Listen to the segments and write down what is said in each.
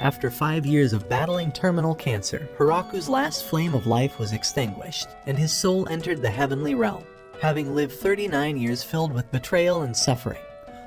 After 5 years of battling terminal cancer, Hiraku's last flame of life was extinguished, and his soul entered the heavenly realm. Having lived 39 years filled with betrayal and suffering,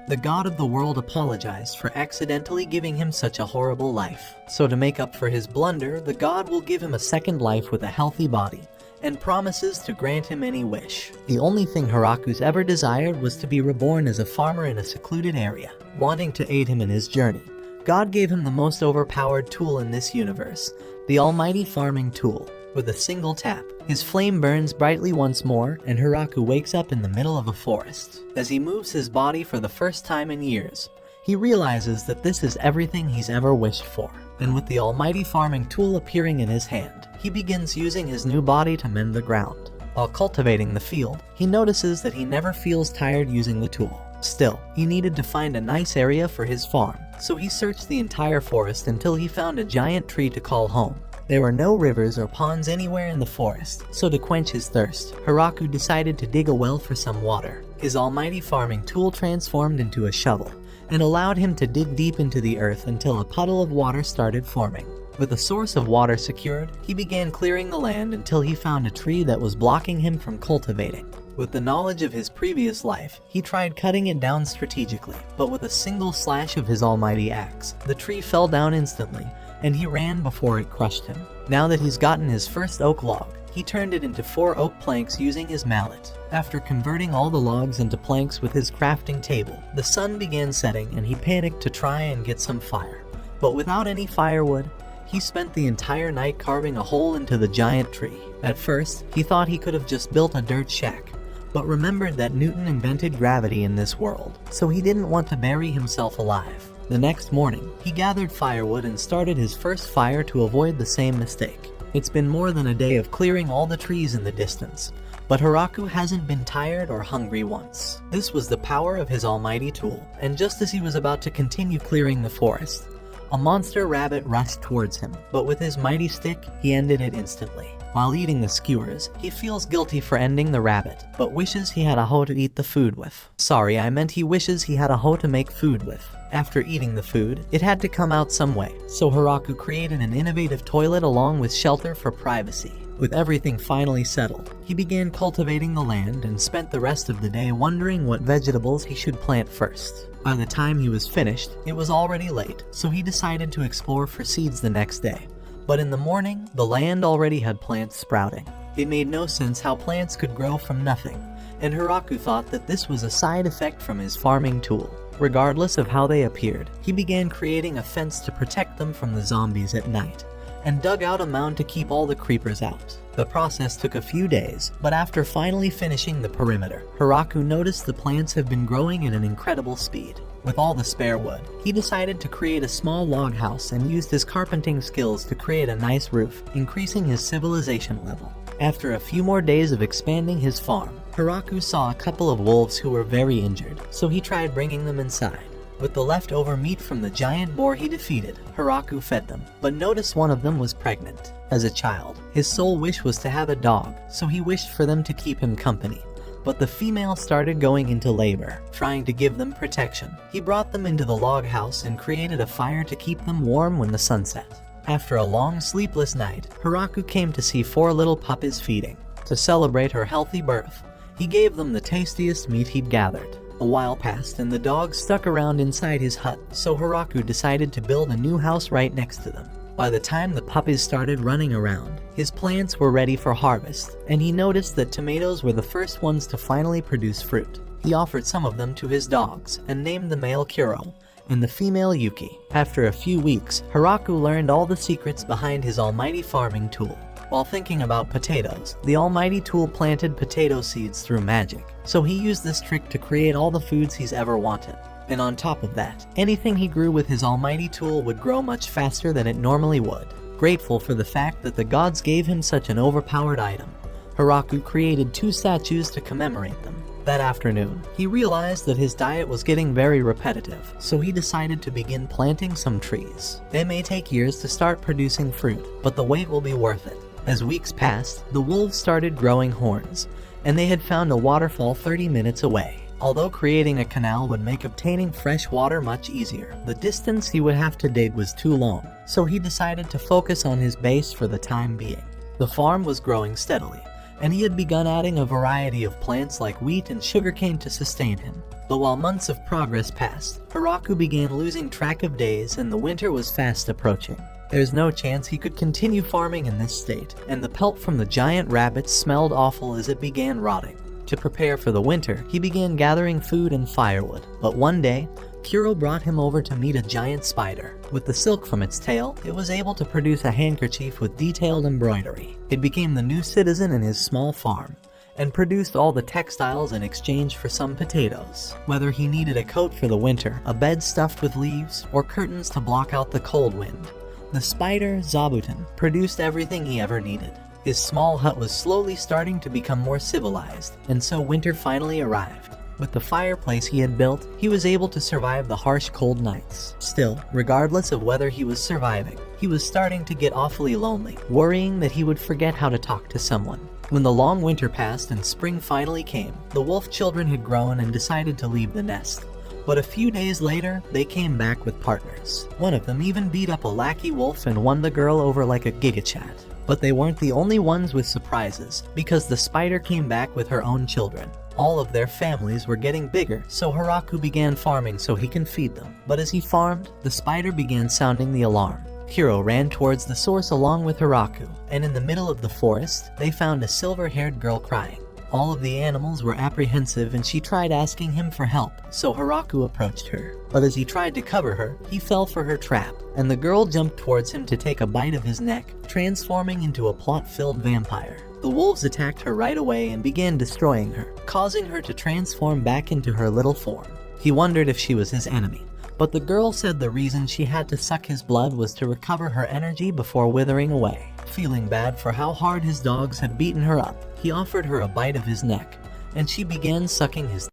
the god of the world apologized for accidentally giving him such a horrible life. So to make up for his blunder, the god will give him a second life with a healthy body, and promises to grant him any wish. The only thing Hiraku's ever desired was to be reborn as a farmer in a secluded area. Wanting to aid him in his journey, God gave him the most overpowered tool in this universe, the almighty farming tool. With a single tap, his flame burns brightly once more, and Hiraku wakes up in the middle of a forest. As he moves his body for the first time in years, he realizes that this is everything he's ever wished for. And with the almighty farming tool appearing in his hand, he begins using his new body to mend the ground. While cultivating the field, he notices that he never feels tired using the tool. Still, he needed to find a nice area for his farm, so he searched the entire forest until he found a giant tree to call home. There were no rivers or ponds anywhere in the forest, so to quench his thirst, Hiraku decided to dig a well for some water. His almighty farming tool transformed into a shovel, and allowed him to dig deep into the earth until a puddle of water started forming. With a source of water secured, he began clearing the land until he found a tree that was blocking him from cultivating. With the knowledge of his previous life, he tried cutting it down strategically, but with a single slash of his almighty axe, the tree fell down instantly, and he ran before it crushed him. Now that he's gotten his first oak log, he turned it into 4 oak planks using his mallet. After converting all the logs into planks with his crafting table, the sun began setting and he panicked to try and get some fire. But without any firewood, he spent the entire night carving a hole into the giant tree. At first, he thought he could have just built a dirt shack, but remembered that Newton invented gravity in this world, so he didn't want to bury himself alive. The next morning, he gathered firewood and started his first fire to avoid the same mistake. It's been more than a day of clearing all the trees in the distance, but Hiraku hasn't been tired or hungry once. This was the power of his almighty tool, and just as he was about to continue clearing the forest, a monster rabbit rushed towards him, but with his mighty stick, he ended it instantly. While eating the skewers, he feels guilty for ending the rabbit, but wishes he had a hoe to eat the food with. Sorry, I meant he wishes he had a hoe to make food with. After eating the food, it had to come out some way, so Hiraku created an innovative toilet along with shelter for privacy. With everything finally settled, he began cultivating the land and spent the rest of the day wondering what vegetables he should plant first. By the time he was finished, it was already late, so he decided to explore for seeds the next day. But in the morning, the land already had plants sprouting. It made no sense how plants could grow from nothing, and Hiraku thought that this was a side effect from his farming tool. Regardless of how they appeared, he began creating a fence to protect them from the zombies at night, and dug out a mound to keep all the creepers out. The process took a few days, but after finally finishing the perimeter, Hiraku noticed the plants have been growing at an incredible speed. With all the spare wood, he decided to create a small log house and used his carpenting skills to create a nice roof, increasing his civilization level. After a few more days of expanding his farm, Hiraku saw a couple of wolves who were very injured, so he tried bringing them inside. With the leftover meat from the giant boar he defeated, Hiraku fed them, but noticed one of them was pregnant. As a child, his sole wish was to have a dog, so he wished for them to keep him company. But the female started going into labor, trying to give them protection. He brought them into the log house and created a fire to keep them warm when the sun set. After a long sleepless night, Hiraku came to see 4 little puppies feeding. To celebrate her healthy birth, he gave them the tastiest meat he'd gathered. A while passed and the dogs stuck around inside his hut, so Hiraku decided to build a new house right next to them. By the time the puppies started running around, his plants were ready for harvest, and he noticed that tomatoes were the first ones to finally produce fruit. He offered some of them to his dogs, and named the male Kuro, and the female Yuki. After a few weeks, Hiraku learned all the secrets behind his almighty farming tool. While thinking about potatoes, the almighty tool planted potato seeds through magic, so he used this trick to create all the foods he's ever wanted. And on top of that, anything he grew with his almighty tool would grow much faster than it normally would. Grateful for the fact that the gods gave him such an overpowered item, Hiraku created 2 statues to commemorate them. That afternoon, he realized that his diet was getting very repetitive, so he decided to begin planting some trees. They may take years to start producing fruit, but the wait will be worth it. As weeks passed, the wolves started growing horns, and they had found a waterfall 30 minutes away. Although creating a canal would make obtaining fresh water much easier, the distance he would have to dig was too long, so he decided to focus on his base for the time being. The farm was growing steadily, and he had begun adding a variety of plants like wheat and sugarcane to sustain him. But while months of progress passed, Hiraku began losing track of days and the winter was fast approaching. There's no chance he could continue farming in this state, and the pelt from the giant rabbits smelled awful as it began rotting. To prepare for the winter, he began gathering food and firewood, but one day, Kuro brought him over to meet a giant spider. With the silk from its tail, it was able to produce a handkerchief with detailed embroidery. It became the new citizen in his small farm, and produced all the textiles in exchange for some potatoes. Whether he needed a coat for the winter, a bed stuffed with leaves, or curtains to block out the cold wind, the spider, Zabuton, produced everything he ever needed. His small hut was slowly starting to become more civilized, and so winter finally arrived. With the fireplace he had built, he was able to survive the harsh cold nights. Still, regardless of whether he was surviving, he was starting to get awfully lonely, worrying that he would forget how to talk to someone. When the long winter passed and spring finally came, the wolf children had grown and decided to leave the nest. But a few days later, they came back with partners. One of them even beat up a lackey wolf and won the girl over like a gigachat. But they weren't the only ones with surprises, because the spider came back with her own children. All of their families were getting bigger, so Hiraku began farming so he can feed them. But as he farmed, the spider began sounding the alarm. Hiro ran towards the source along with Hiraku, and in the middle of the forest, they found a silver-haired girl crying. All of the animals were apprehensive and she tried asking him for help, so Hiraku approached her. But as he tried to cover her, he fell for her trap, and the girl jumped towards him to take a bite of his neck, transforming into a plot-filled vampire. The wolves attacked her right away and began destroying her, causing her to transform back into her little form. He wondered if she was his enemy, but the girl said the reason she had to suck his blood was to recover her energy before withering away. Feeling bad for how hard his dogs had beaten her up, he offered her a bite of his neck, and she began sucking his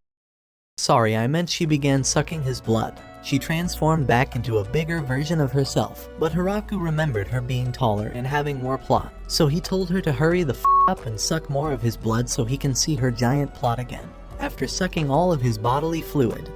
she began sucking his blood. She transformed back into a bigger version of herself, but Hiraku remembered her being taller and having more plot, so he told her to hurry the up and suck more of his blood so he can see her giant plot again. After sucking all of his bodily fluid,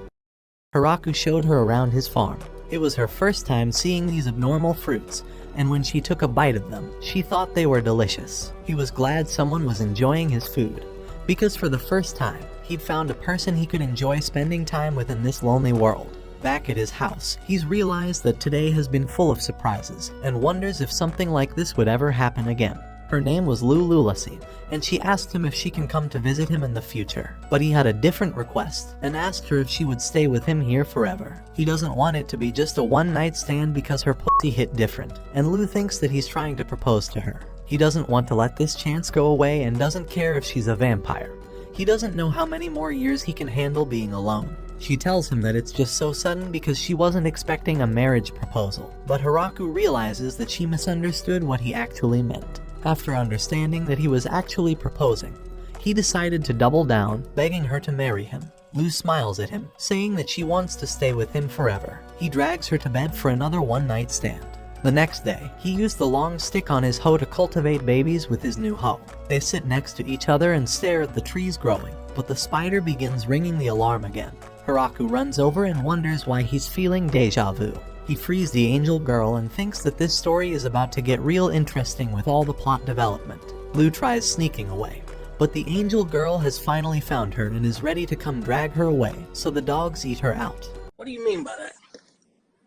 Hiraku showed her around his farm. It was her first time seeing these abnormal fruits, and when she took a bite of them, she thought they were delicious. He was glad someone was enjoying his food, because for the first time, he'd found a person he could enjoy spending time with in this lonely world. Back at his house, he's realized that today has been full of surprises, and wonders if something like this would ever happen again. Her name was Lululasi, and she asked him if she can come to visit him in the future. But he had a different request, and asked her if she would stay with him here forever. He doesn't want it to be just a one-night stand because her pussy hit different, and Lu thinks that he's trying to propose to her. He doesn't want to let this chance go away and doesn't care if she's a vampire. He doesn't know how many more years he can handle being alone. She tells him that it's just so sudden because she wasn't expecting a marriage proposal, but Hiraku realizes that she misunderstood what he actually meant. After understanding that he was actually proposing, he decided to double down, begging her to marry him. Lu smiles at him, saying that she wants to stay with him forever. He drags her to bed for another one-night stand. The next day, he used the long stick on his hoe to cultivate babies with his new hoe. They sit next to each other and stare at the trees growing, but the spider begins ringing the alarm again. Hiraku runs over and wonders why he's feeling deja vu. He frees the angel girl and thinks that this story is about to get real interesting with all the plot development. Lu tries sneaking away, but the angel girl has finally found her and is ready to come drag her away, so the dogs eat her out. What do you mean by that?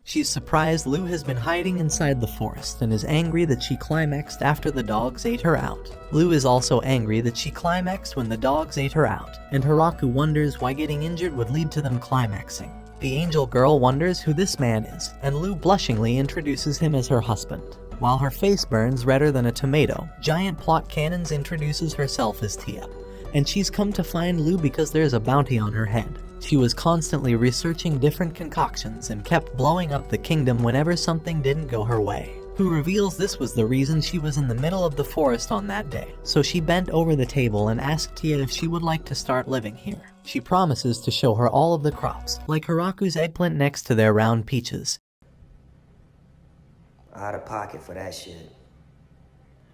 She's surprised Lu has been hiding inside the forest and is angry that she climaxed after the dogs ate her out. Lu is also angry that she climaxed when the dogs ate her out, and Hiraku wonders why getting injured would lead to them climaxing. The angel girl wonders who this man is, and Lu blushingly introduces him as her husband. While her face burns redder than a tomato, Giant Plot Cannons introduces herself as Tia, and she's come to find Lu because there's a bounty on her head. She was constantly researching different concoctions and kept blowing up the kingdom whenever something didn't go her way. Who reveals this was the reason she was in the middle of the forest on that day, so she bent over the table and asked Tia if she would like to start living here. She promises to show her all of the crops, like Hiraku's eggplant next to their round peaches. Out of pocket for that shit.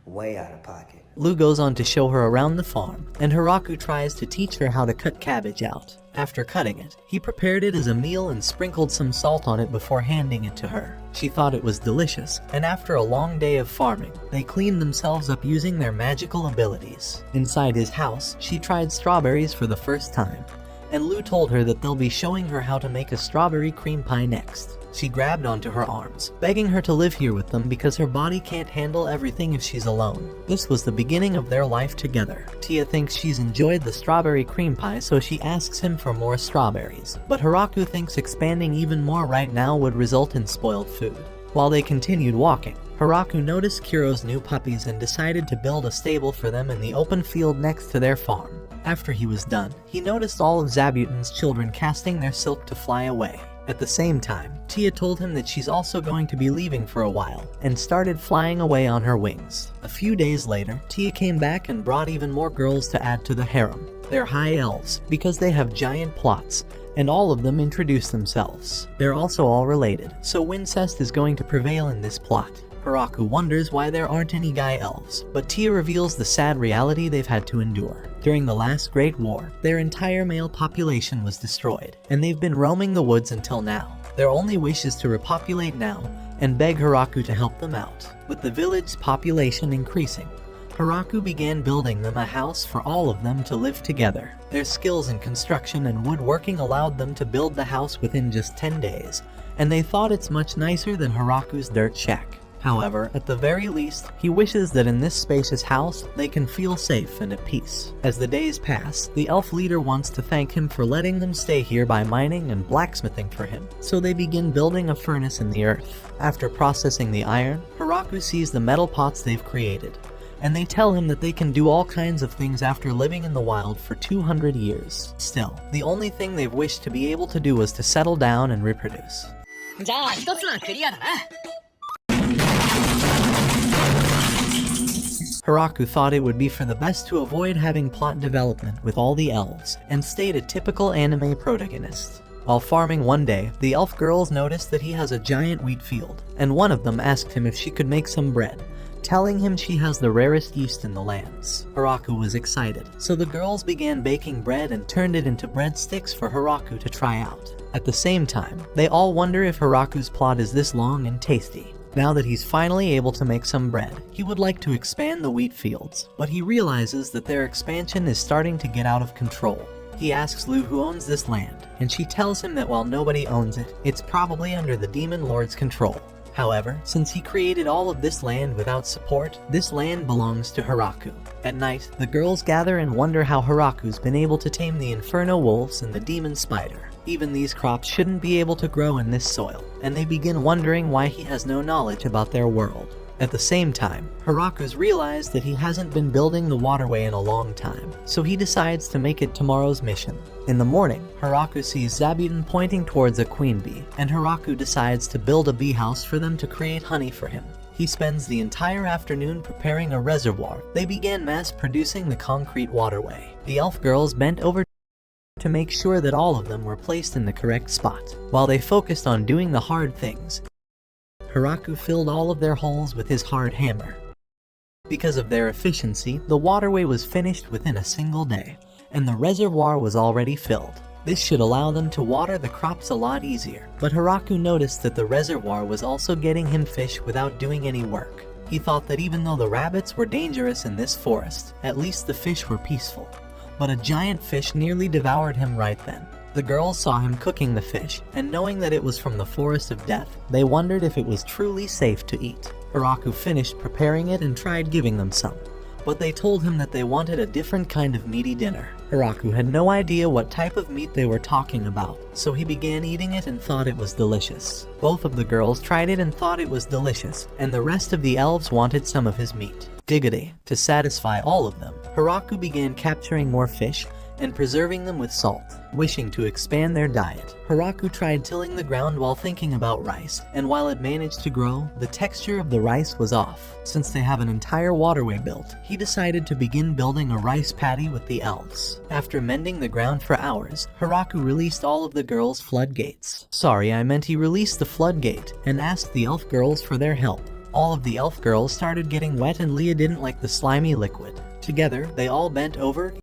way out of pocket. Lu goes on to show her around the farm, and Hiraku tries to teach her how to cut cabbage out. After cutting it, he prepared it as a meal and sprinkled some salt on it before handing it to her. She thought it was delicious, and after a long day of farming, they cleaned themselves up using their magical abilities. Inside his house, she tried strawberries for the first time, and Lu told her that they'll be showing her how to make a strawberry cream pie next. She grabbed onto her arms, begging her to live here with them because her body can't handle everything if she's alone. This was the beginning of their life together. Tia thinks she's enjoyed the strawberry cream pie, so she asks him for more strawberries. But Hiraku thinks expanding even more right now would result in spoiled food. While they continued walking, Hiraku noticed Kuro's new puppies and decided to build a stable for them in the open field next to their farm. After he was done, he noticed all of Zabuton's children casting their silk to fly away. At the same time, Tia told him that she's also going to be leaving for a while, and started flying away on her wings. A few days later, Tia came back and brought even more girls to add to the harem. They're high elves, because they have giant plots, and all of them introduce themselves. They're also all related, so incest is going to prevail in this plot. Hiraku wonders why there aren't any guy elves, but Tia reveals the sad reality they've had to endure. During the last Great War, their entire male population was destroyed, and they've been roaming the woods until now. Their only wish is to repopulate now, and beg Hiraku to help them out. With the village's population increasing, Hiraku began building them a house for all of them to live together. Their skills in construction and woodworking allowed them to build the house within just 10 days, and they thought it's much nicer than Hiraku's dirt shack. However, at the very least, he wishes that in this spacious house, they can feel safe and at peace. As the days pass, the elf leader wants to thank him for letting them stay here by mining and blacksmithing for him, so they begin building a furnace in the earth. After processing the iron, Hiraku sees the metal pots they've created, and they tell him that they can do all kinds of things after living in the wild for 200 years. Still, the only thing they've wished to be able to do was to settle down and reproduce. Hiraku thought it would be for the best to avoid having plot development with all the elves, and stayed a typical anime protagonist. While farming one day, the elf girls noticed that he has a giant wheat field, and one of them asked him if she could make some bread, telling him she has the rarest yeast in the lands. Hiraku was excited, so the girls began baking bread and turned it into breadsticks for Hiraku to try out. At the same time, they all wonder if Hiraku's plot is this long and tasty. Now that he's finally able to make some bread, he would like to expand the wheat fields, but he realizes that their expansion is starting to get out of control. He asks Lu who owns this land, and she tells him that while nobody owns it, it's probably under the Demon Lord's control. However, since he created all of this land without support, this land belongs to Hiraku. At night, the girls gather and wonder how Hiraku's been able to tame the Inferno Wolves and the Demon Spider. Even these crops shouldn't be able to grow in this soil, and they begin wondering why he has no knowledge about their world. At the same time, Hiraku's realized that he hasn't been building the waterway in a long time, so he decides to make it tomorrow's mission. In the morning, Hiraku sees Zabuton pointing towards a queen bee, and Hiraku decides to build a bee house for them to create honey for him. He spends the entire afternoon preparing a reservoir. They began mass-producing the concrete waterway. The elf girls bent over to make sure that all of them were placed in the correct spot. While they focused on doing the hard things, Hiraku filled all of their holes with his hard hammer. Because of their efficiency, the waterway was finished within a single day, and the reservoir was already filled. This should allow them to water the crops a lot easier, but Hiraku noticed that the reservoir was also getting him fish without doing any work. He thought that even though the rabbits were dangerous in this forest, at least the fish were peaceful. But a giant fish nearly devoured him right then. The girls saw him cooking the fish, and knowing that it was from the Forest of Death, they wondered if it was truly safe to eat. Hiraku finished preparing it and tried giving them some, but they told him that they wanted a different kind of meaty dinner. Hiraku had no idea what type of meat they were talking about, so he began eating it and thought it was delicious. Both of the girls tried it and thought it was delicious, and the rest of the elves wanted some of his meat. Giggity. To satisfy all of them, Hiraku began capturing more fish and preserving them with salt. Wishing to expand their diet, Hiraku tried tilling the ground while thinking about rice, and while it managed to grow, the texture of the rice was off. Since they have an entire waterway built, he decided to begin building a rice paddy with the elves. After mending the ground for hours, Hiraku released all of the girls' floodgates. Sorry, I meant he released the floodgate and asked the elf girls for their help. All of the elf girls started getting wet and Leah didn't like the slimy liquid. Together, they all bent over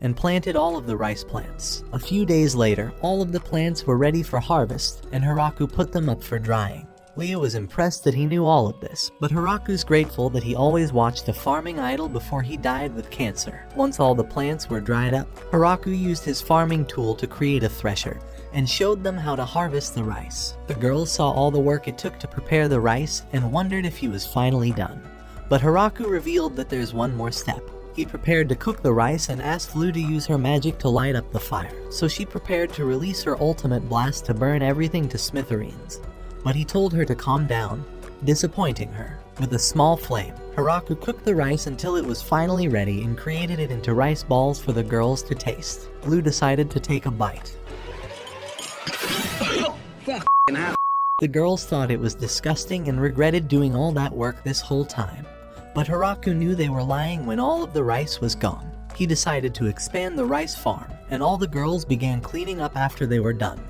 and planted all of the rice plants. A few days later, all of the plants were ready for harvest, and Hiraku put them up for drying. Leah was impressed that he knew all of this, but Hiraku's grateful that he always watched a farming idol before he died with cancer. Once all the plants were dried up, Hiraku used his farming tool to create a thresher, and showed them how to harvest the rice. The girls saw all the work it took to prepare the rice and wondered if he was finally done. But Hiraku revealed that there's one more step. He prepared to cook the rice and asked Lu to use her magic to light up the fire. So she prepared to release her ultimate blast to burn everything to smithereens. But he told her to calm down, disappointing her. With a small flame, Hiraku cooked the rice until it was finally ready and created it into rice balls for the girls to taste. Lu decided to take a bite. The girls thought it was disgusting and regretted doing all that work this whole time. But Hiraku knew they were lying when all of the rice was gone. He decided to expand the rice farm, and all the girls began cleaning up after they were done.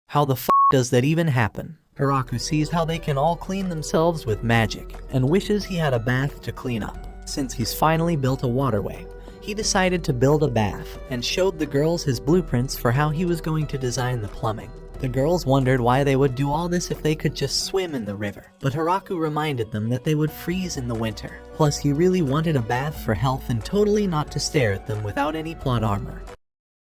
How the f does that even happen? Hiraku sees how they can all clean themselves with magic, and wishes he had a bath to clean up. Since he's finally built a waterway, he decided to build a bath, and showed the girls his blueprints for how he was going to design the plumbing. The girls wondered why they would do all this if they could just swim in the river, but Hiraku reminded them that they would freeze in the winter. Plus, he really wanted a bath for health and totally not to stare at them without any plot armor.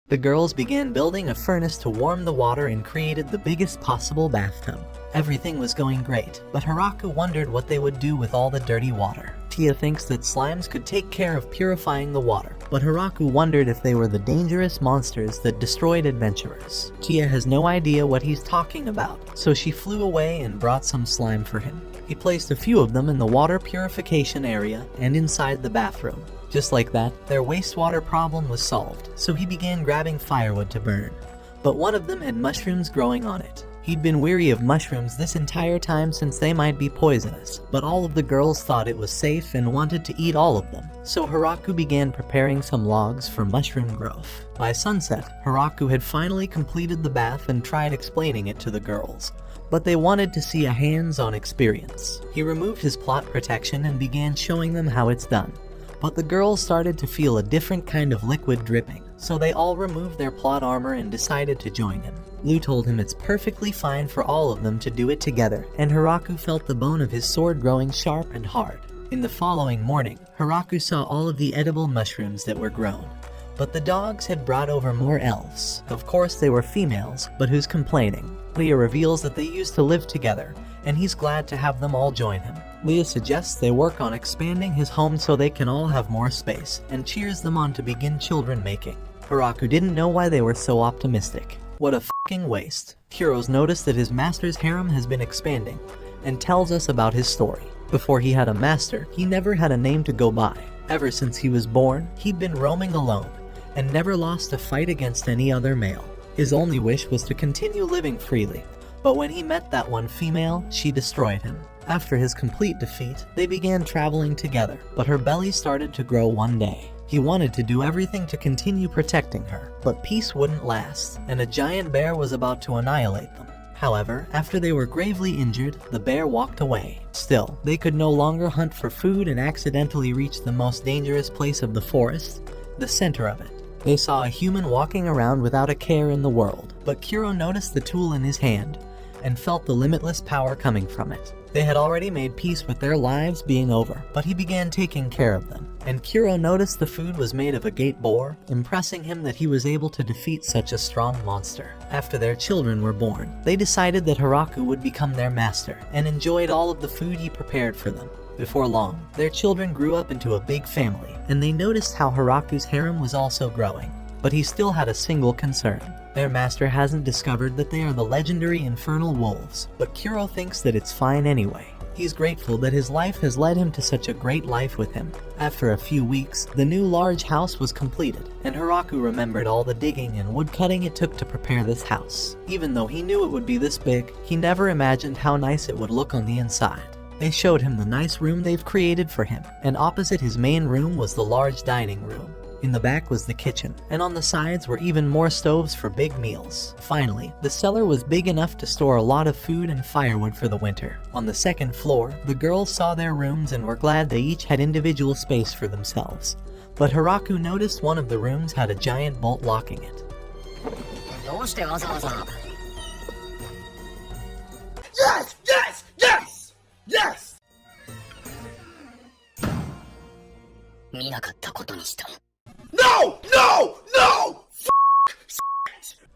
The girls began building a furnace to warm the water and created the biggest possible bathtub. Everything was going great, but Hiraku wondered what they would do with all the dirty water. Tia thinks that slimes could take care of purifying the water, but Hiraku wondered if they were the dangerous monsters that destroyed adventurers. Tia has no idea what he's talking about, so she flew away and brought some slime for him. He placed a few of them in the water purification area and inside the bathroom. Just like that, their wastewater problem was solved, so he began grabbing firewood to burn. But one of them had mushrooms growing on it. He'd been weary of mushrooms this entire time since they might be poisonous, but all of the girls thought it was safe and wanted to eat all of them. So Hiraku began preparing some logs for mushroom growth. By sunset, Hiraku had finally completed the bath and tried explaining it to the girls, but they wanted to see a hands-on experience. He removed his plot protection and began showing them how it's done. But the girls started to feel a different kind of liquid dripping, so they all removed their plot armor and decided to join him. Lu told him it's perfectly fine for all of them to do it together, and Hiraku felt the bone of his sword growing sharp and hard. In the following morning, Hiraku saw all of the edible mushrooms that were grown. But the dogs had brought over more elves. Of course they were females, but who's complaining? Leah reveals that they used to live together, and he's glad to have them all join him. Leah suggests they work on expanding his home so they can all have more space, and cheers them on to begin children making. Hiraku didn't know why they were so optimistic. What a f***ing waste. Kuro's noticed that his master's harem has been expanding, and tells us about his story. Before he had a master, he never had a name to go by. Ever since he was born, he'd been roaming alone, and never lost a fight against any other male. His only wish was to continue living freely, but when he met that one female, she destroyed him. After his complete defeat, they began traveling together, but her belly started to grow one day. He wanted to do everything to continue protecting her, but peace wouldn't last, and a giant bear was about to annihilate them. However, after they were gravely injured, the bear walked away. Still, they could no longer hunt for food and accidentally reached the most dangerous place of the forest, the center of it. They saw a human walking around without a care in the world, but Kuro noticed the tool in his hand, and felt the limitless power coming from it. They had already made peace with their lives being over, but he began taking care of them. And Kuro noticed the food was made of a gate boar, impressing him that he was able to defeat such a strong monster. After their children were born, they decided that Hiraku would become their master, and enjoyed all of the food he prepared for them. Before long, their children grew up into a big family, and they noticed how Hiraku's harem was also growing. But he still had a single concern. Their master hasn't discovered that they are the legendary infernal wolves, but Kuro thinks that it's fine anyway. He's grateful that his life has led him to such a great life with him. After a few weeks, the new large house was completed, and Hiraku remembered all the digging and wood cutting it took to prepare this house. Even though he knew it would be this big, he never imagined how nice it would look on the inside. They showed him the nice room they've created for him, and opposite his main room was the large dining room. In the back was the kitchen, and on the sides were even more stoves for big meals. Finally, the cellar was big enough to store a lot of food and firewood for the winter. On the second floor, the girls saw their rooms and were glad they each had individual space for themselves. But Hiraku noticed one of the rooms had a giant bolt locking it. Yes! Yes! Yes! Yes! No! No! No!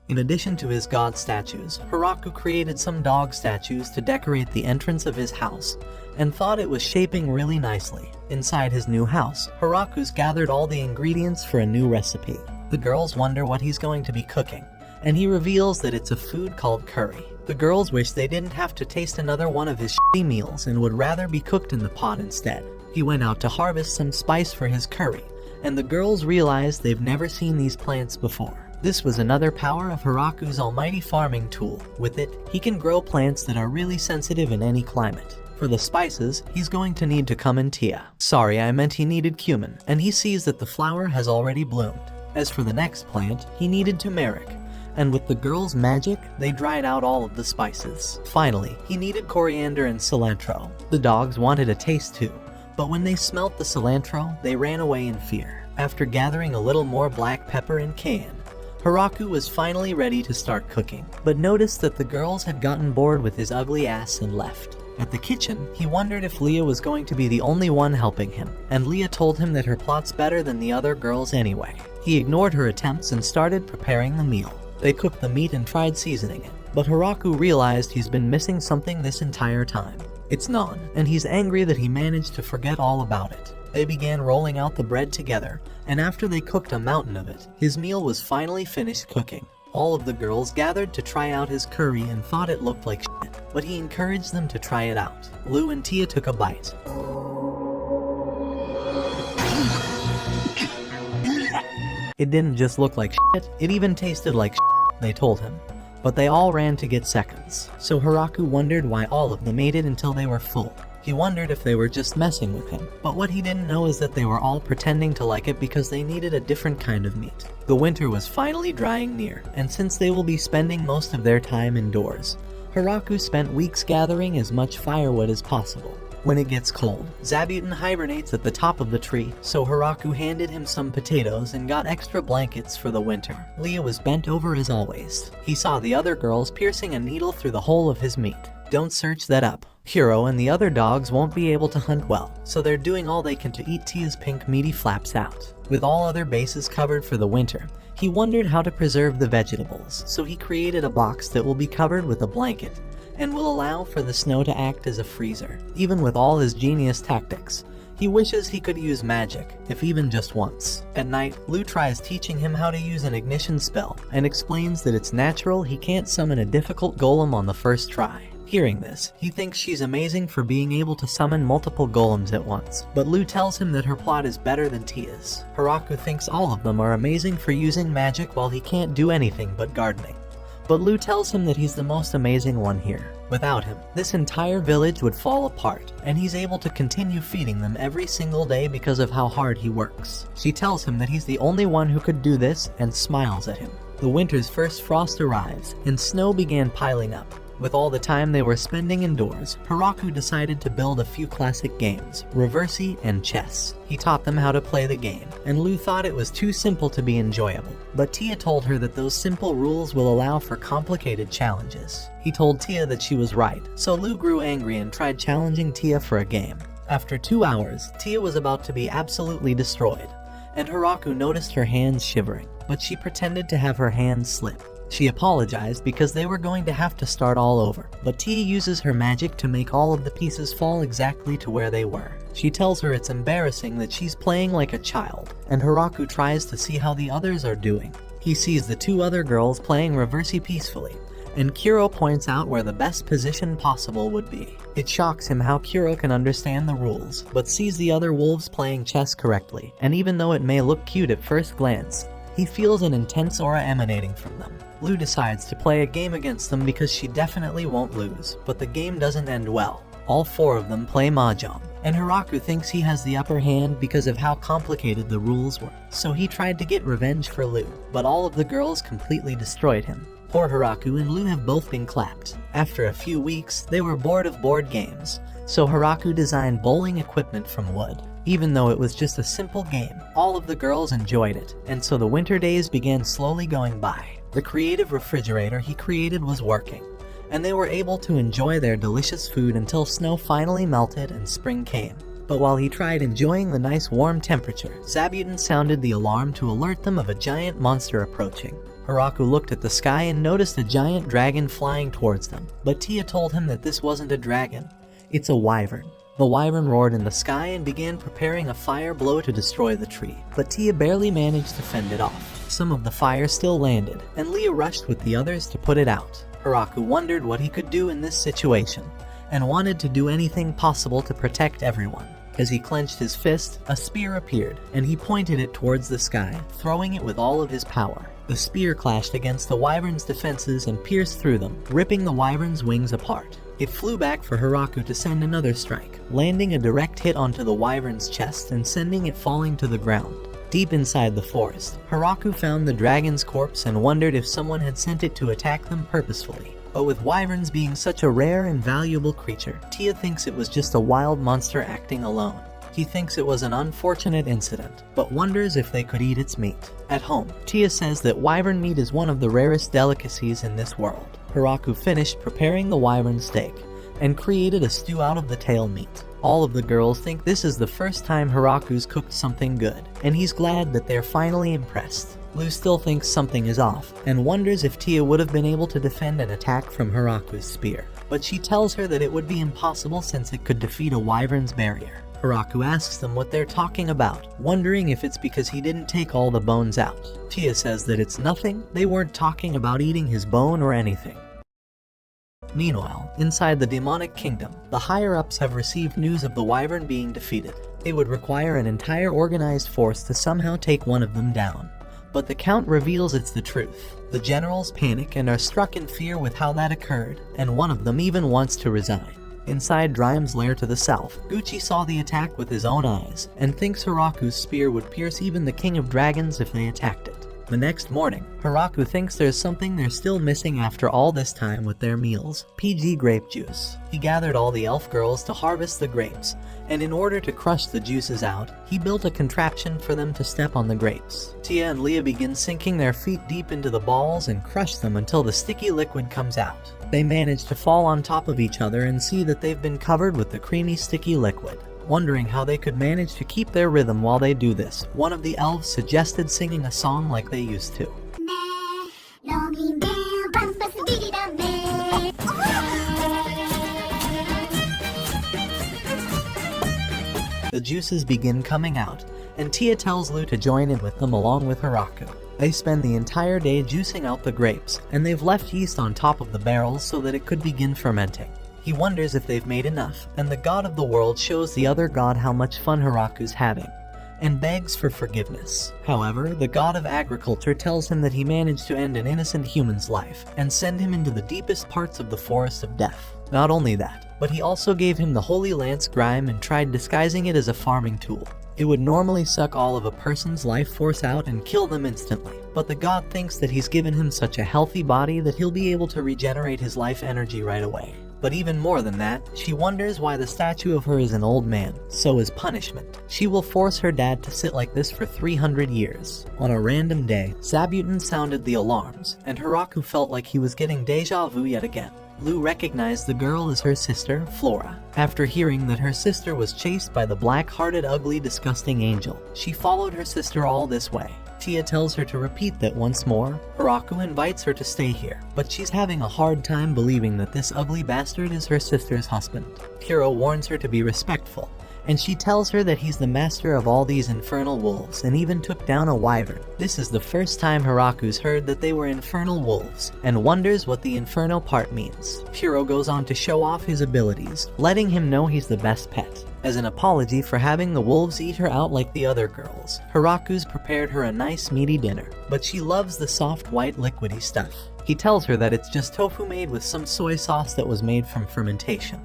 In addition to his god statues, Hiraku created some dog statues to decorate the entrance of his house, and thought it was shaping really nicely. Inside his new house, Hiraku's gathered all the ingredients for a new recipe. The girls wonder what he's going to be cooking, and he reveals that it's a food called curry. The girls wish they didn't have to taste another one of his shitty meals and would rather be cooked in the pot instead. He went out to harvest some spice for his curry, and the girls realized they've never seen these plants before. This was another power of Hiraku's almighty farming tool. With it, he can grow plants that are really sensitive in any climate. For the spices, he's going to need cumin tea. Sorry, I meant he needed cumin, and he sees that the flower has already bloomed. As for the next plant, he needed turmeric, and with the girls' magic, they dried out all of the spices. Finally, he needed coriander and cilantro. The dogs wanted a taste too, but when they smelt the cilantro, they ran away in fear. After gathering a little more black pepper and cayenne, Hiraku was finally ready to start cooking, but noticed that the girls had gotten bored with his ugly ass and left. At the kitchen, he wondered if Leah was going to be the only one helping him, and Leah told him that her plot's better than the other girls anyway. He ignored her attempts and started preparing the meal. They cooked the meat and tried seasoning it, but Hiraku realized he's been missing something this entire time. It's naan, and he's angry that he managed to forget all about it. They began rolling out the bread together, and after they cooked a mountain of it, his meal was finally finished cooking. All of the girls gathered to try out his curry and thought it looked like shit, but he encouraged them to try it out. Lou and Tia took a bite. It didn't just look like shit, it even tasted like shit, they told him. But they all ran to get seconds, so Hiraku wondered why all of them ate it until they were full. He wondered if they were just messing with him, but what he didn't know is that they were all pretending to like it because they needed a different kind of meat. The winter was finally drawing near, and since they will be spending most of their time indoors, Hiraku spent weeks gathering as much firewood as possible. When it gets cold, Zabuton hibernates at the top of the tree, so Hiraku handed him some potatoes and got extra blankets for the winter. Leah was bent over as always. He saw the other girls piercing a needle through the hole of his meat. Don't search that up. Hiro and the other dogs won't be able to hunt well, so they're doing all they can to eat Tia's pink meaty flaps out. With all other bases covered for the winter, he wondered how to preserve the vegetables, so he created a box that will be covered with a blanket and will allow for the snow to act as a freezer. Even with all his genius tactics, he wishes he could use magic, if even just once. At night, Lou tries teaching him how to use an ignition spell, and explains that it's natural he can't summon a difficult golem on the first try. Hearing this, he thinks she's amazing for being able to summon multiple golems at once, but Lou tells him that her plot is better than Tia's. Hiraku thinks all of them are amazing for using magic while he can't do anything but gardening. But Lou tells him that he's the most amazing one here. Without him, this entire village would fall apart, and he's able to continue feeding them every single day because of how hard he works. She tells him that he's the only one who could do this and smiles at him. The winter's first frost arrives, and snow began piling up. With all the time they were spending indoors, Hiraku decided to build a few classic games, reversi and chess. He taught them how to play the game, and Lou thought it was too simple to be enjoyable. But Tia told her that those simple rules will allow for complicated challenges. He told Tia that she was right, so Lou grew angry and tried challenging Tia for a game. After 2 hours, Tia was about to be absolutely destroyed, and Hiraku noticed her hands shivering, but she pretended to have her hands slip. She apologized because they were going to have to start all over, but Tia uses her magic to make all of the pieces fall exactly to where they were. She tells her it's embarrassing that she's playing like a child, and Hiraku tries to see how the others are doing. He sees the 2 other girls playing reversi peacefully, and Kuro points out where the best position possible would be. It shocks him how Kuro can understand the rules, but sees the other wolves playing chess correctly, and even though it may look cute at first glance, he feels an intense aura emanating from them. Lou decides to play a game against them because she definitely won't lose, but the game doesn't end well. All 4 of them play mahjong, and Hiraku thinks he has the upper hand because of how complicated the rules were. So he tried to get revenge for Lu, but all of the girls completely destroyed him. Poor Hiraku and Lu have both been clapped. After a few weeks, they were bored of board games, so Hiraku designed bowling equipment from wood. Even though it was just a simple game, all of the girls enjoyed it, and so the winter days began slowly going by. The creative refrigerator he created was working, and they were able to enjoy their delicious food until snow finally melted and spring came. But while he tried enjoying the nice warm temperature, Zabuton sounded the alarm to alert them of a giant monster approaching. Hiraku looked at the sky and noticed a giant dragon flying towards them, but Tia told him that this wasn't a dragon, it's a wyvern. The wyvern roared in the sky and began preparing a fire blow to destroy the tree, but Tia barely managed to fend it off. Some of the fire still landed, and Leah rushed with the others to put it out. Hiraku wondered what he could do in this situation, and wanted to do anything possible to protect everyone. As he clenched his fist, a spear appeared, and he pointed it towards the sky, throwing it with all of his power. The spear clashed against the wyvern's defenses and pierced through them, ripping the wyvern's wings apart. It flew back for Hiraku to send another strike, landing a direct hit onto the wyvern's chest and sending it falling to the ground. Deep inside the forest, Hiraku found the dragon's corpse and wondered if someone had sent it to attack them purposefully. But with wyverns being such a rare and valuable creature, Tia thinks it was just a wild monster acting alone. He thinks it was an unfortunate incident, but wonders if they could eat its meat. At home, Tia says that wyvern meat is one of the rarest delicacies in this world. Hiraku finished preparing the wyvern steak, and created a stew out of the tail meat. All of the girls think this is the first time Hiraku's cooked something good, and he's glad that they're finally impressed. Lu still thinks something is off, and wonders if Tia would have been able to defend an attack from Hiraku's spear. But she tells her that it would be impossible since it could defeat a wyvern's barrier. Hiraku asks them what they're talking about, wondering if it's because he didn't take all the bones out. Tia says that it's nothing, they weren't talking about eating his bone or anything. Meanwhile, inside the demonic kingdom, the higher-ups have received news of the wyvern being defeated. It would require an entire organized force to somehow take one of them down. But the count reveals it's the truth. The generals panic and are struck in fear with how that occurred, and one of them even wants to resign. Inside Drime's lair to the south, Gucci saw the attack with his own eyes, and thinks Hiraku's spear would pierce even the king of dragons if they attacked it. The next morning, Hiraku thinks there's something they're still missing after all this time with their meals: PG grape juice. He gathered all the elf girls to harvest the grapes, and in order to crush the juices out, he built a contraption for them to step on the grapes. Tia and Leah begin sinking their feet deep into the balls and crush them until the sticky liquid comes out. They manage to fall on top of each other and see that they've been covered with the creamy sticky liquid. Wondering how they could manage to keep their rhythm while they do this, one of the elves suggested singing a song like they used to. The juices begin coming out, and Tia tells Lu to join in with them along with Hiraku. They spend the entire day juicing out the grapes, and they've left yeast on top of the barrels so that it could begin fermenting. He wonders if they've made enough, and the god of the world shows the other god how much fun Hiraku's having, and begs for forgiveness. However, the god of agriculture tells him that he managed to end an innocent human's life, and send him into the deepest parts of the forest of death. Not only that, but he also gave him the holy lance grime and tried disguising it as a farming tool. It would normally suck all of a person's life force out and kill them instantly, but the god thinks that he's given him such a healthy body that he'll be able to regenerate his life energy right away. But even more than that, she wonders why the statue of her is an old man, so as punishment, she will force her dad to sit like this for 300 years. On a random day, Zabuton sounded the alarms, and Hiraku felt like he was getting deja vu yet again. Lu recognized the girl as her sister, Flora. After hearing that her sister was chased by the black-hearted, ugly, disgusting angel, she followed her sister all this way. Tia tells her to repeat that once more. Hiraku invites her to stay here, but she's having a hard time believing that this ugly bastard is her sister's husband. Hiro warns her to be respectful, and she tells her that he's the master of all these infernal wolves and even took down a wyvern. This is the first time Hiraku's heard that they were infernal wolves, and wonders what the infernal part means. Hiro goes on to show off his abilities, letting him know he's the best pet. As an apology for having the wolves eat her out like the other girls, Hiraku's prepared her a nice meaty dinner, but she loves the soft white liquidy stuff. He tells her that it's just tofu made with some soy sauce that was made from fermentation.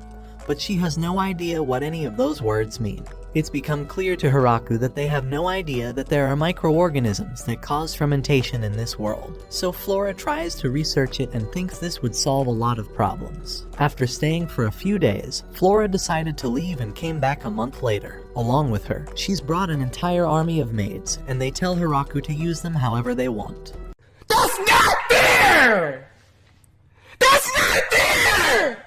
but she has no idea what any of those words mean. It's become clear to Hiraku that they have no idea that there are microorganisms that cause fermentation in this world. So Flora tries to research it and thinks this would solve a lot of problems. After staying for a few days, Flora decided to leave and came back a month later. Along with her, she's brought an entire army of maids, and they tell Hiraku to use them however they want. That's not fair! That's not fair!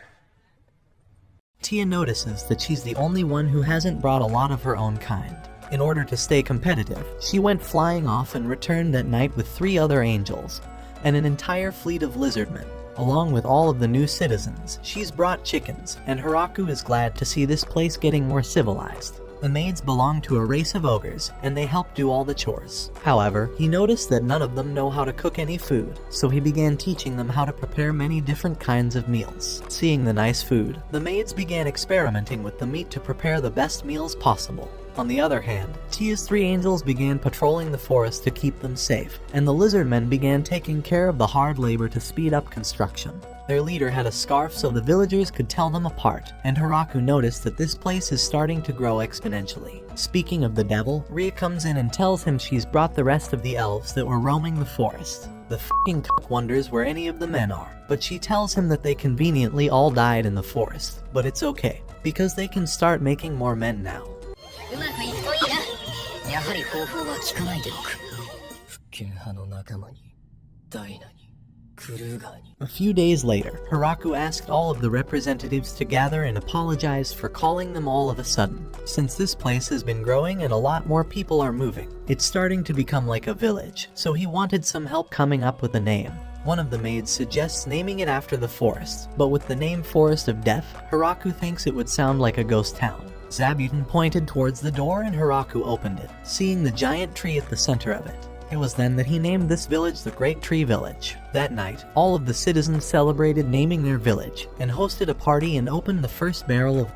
Tia notices that she's the only one who hasn't brought a lot of her own kind. In order to stay competitive, she went flying off and returned at night with 3 other angels, and an entire fleet of lizardmen. Along with all of the new citizens, she's brought chickens, and Hiraku is glad to see this place getting more civilized. The maids belong to a race of ogres, and they help do all the chores. However, he noticed that none of them know how to cook any food, so he began teaching them how to prepare many different kinds of meals. Seeing the nice food, the maids began experimenting with the meat to prepare the best meals possible. On the other hand, Tia's 3 angels began patrolling the forest to keep them safe, and the lizard men began taking care of the hard labor to speed up construction. Their leader had a scarf so the villagers could tell them apart, and Hiraku noticed that this place is starting to grow exponentially. Speaking of the devil, Ria comes in and tells him she's brought the rest of the elves that were roaming the forest. The f***ing cuck wonders where any of the men are, but she tells him that they conveniently all died in the forest. But it's okay, because they can start making more men now. A few days later, Hiraku asked all of the representatives to gather and apologized for calling them all of a sudden. Since this place has been growing and a lot more people are moving, it's starting to become like a village, so he wanted some help coming up with a name. One of the maids suggests naming it after the forest, but with the name Forest of Death, Hiraku thinks it would sound like a ghost town. Zabuton pointed towards the door and Hiraku opened it, seeing the giant tree at the center of it. It was then that he named this village the Great Tree Village. That night, all of the citizens celebrated naming their village, and hosted a party and opened the first barrel of...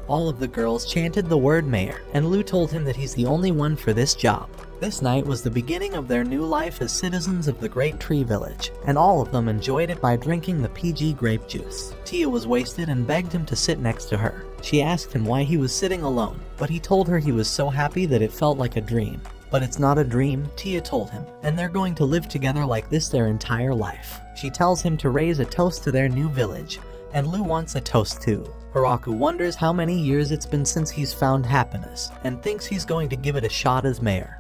All of the girls chanted the word mayor, and Lou told him that he's the only one for this job. This night was the beginning of their new life as citizens of the Great Tree Village, and all of them enjoyed it by drinking the PG grape juice. Tia was wasted and begged him to sit next to her. She asked him why he was sitting alone, but he told her he was so happy that it felt like a dream. But it's not a dream, Tia told him, and they're going to live together like this their entire life. She tells him to raise a toast to their new village, and Lou wants a toast too. Hiraku wonders how many years it's been since he's found happiness, and thinks he's going to give it a shot as mayor.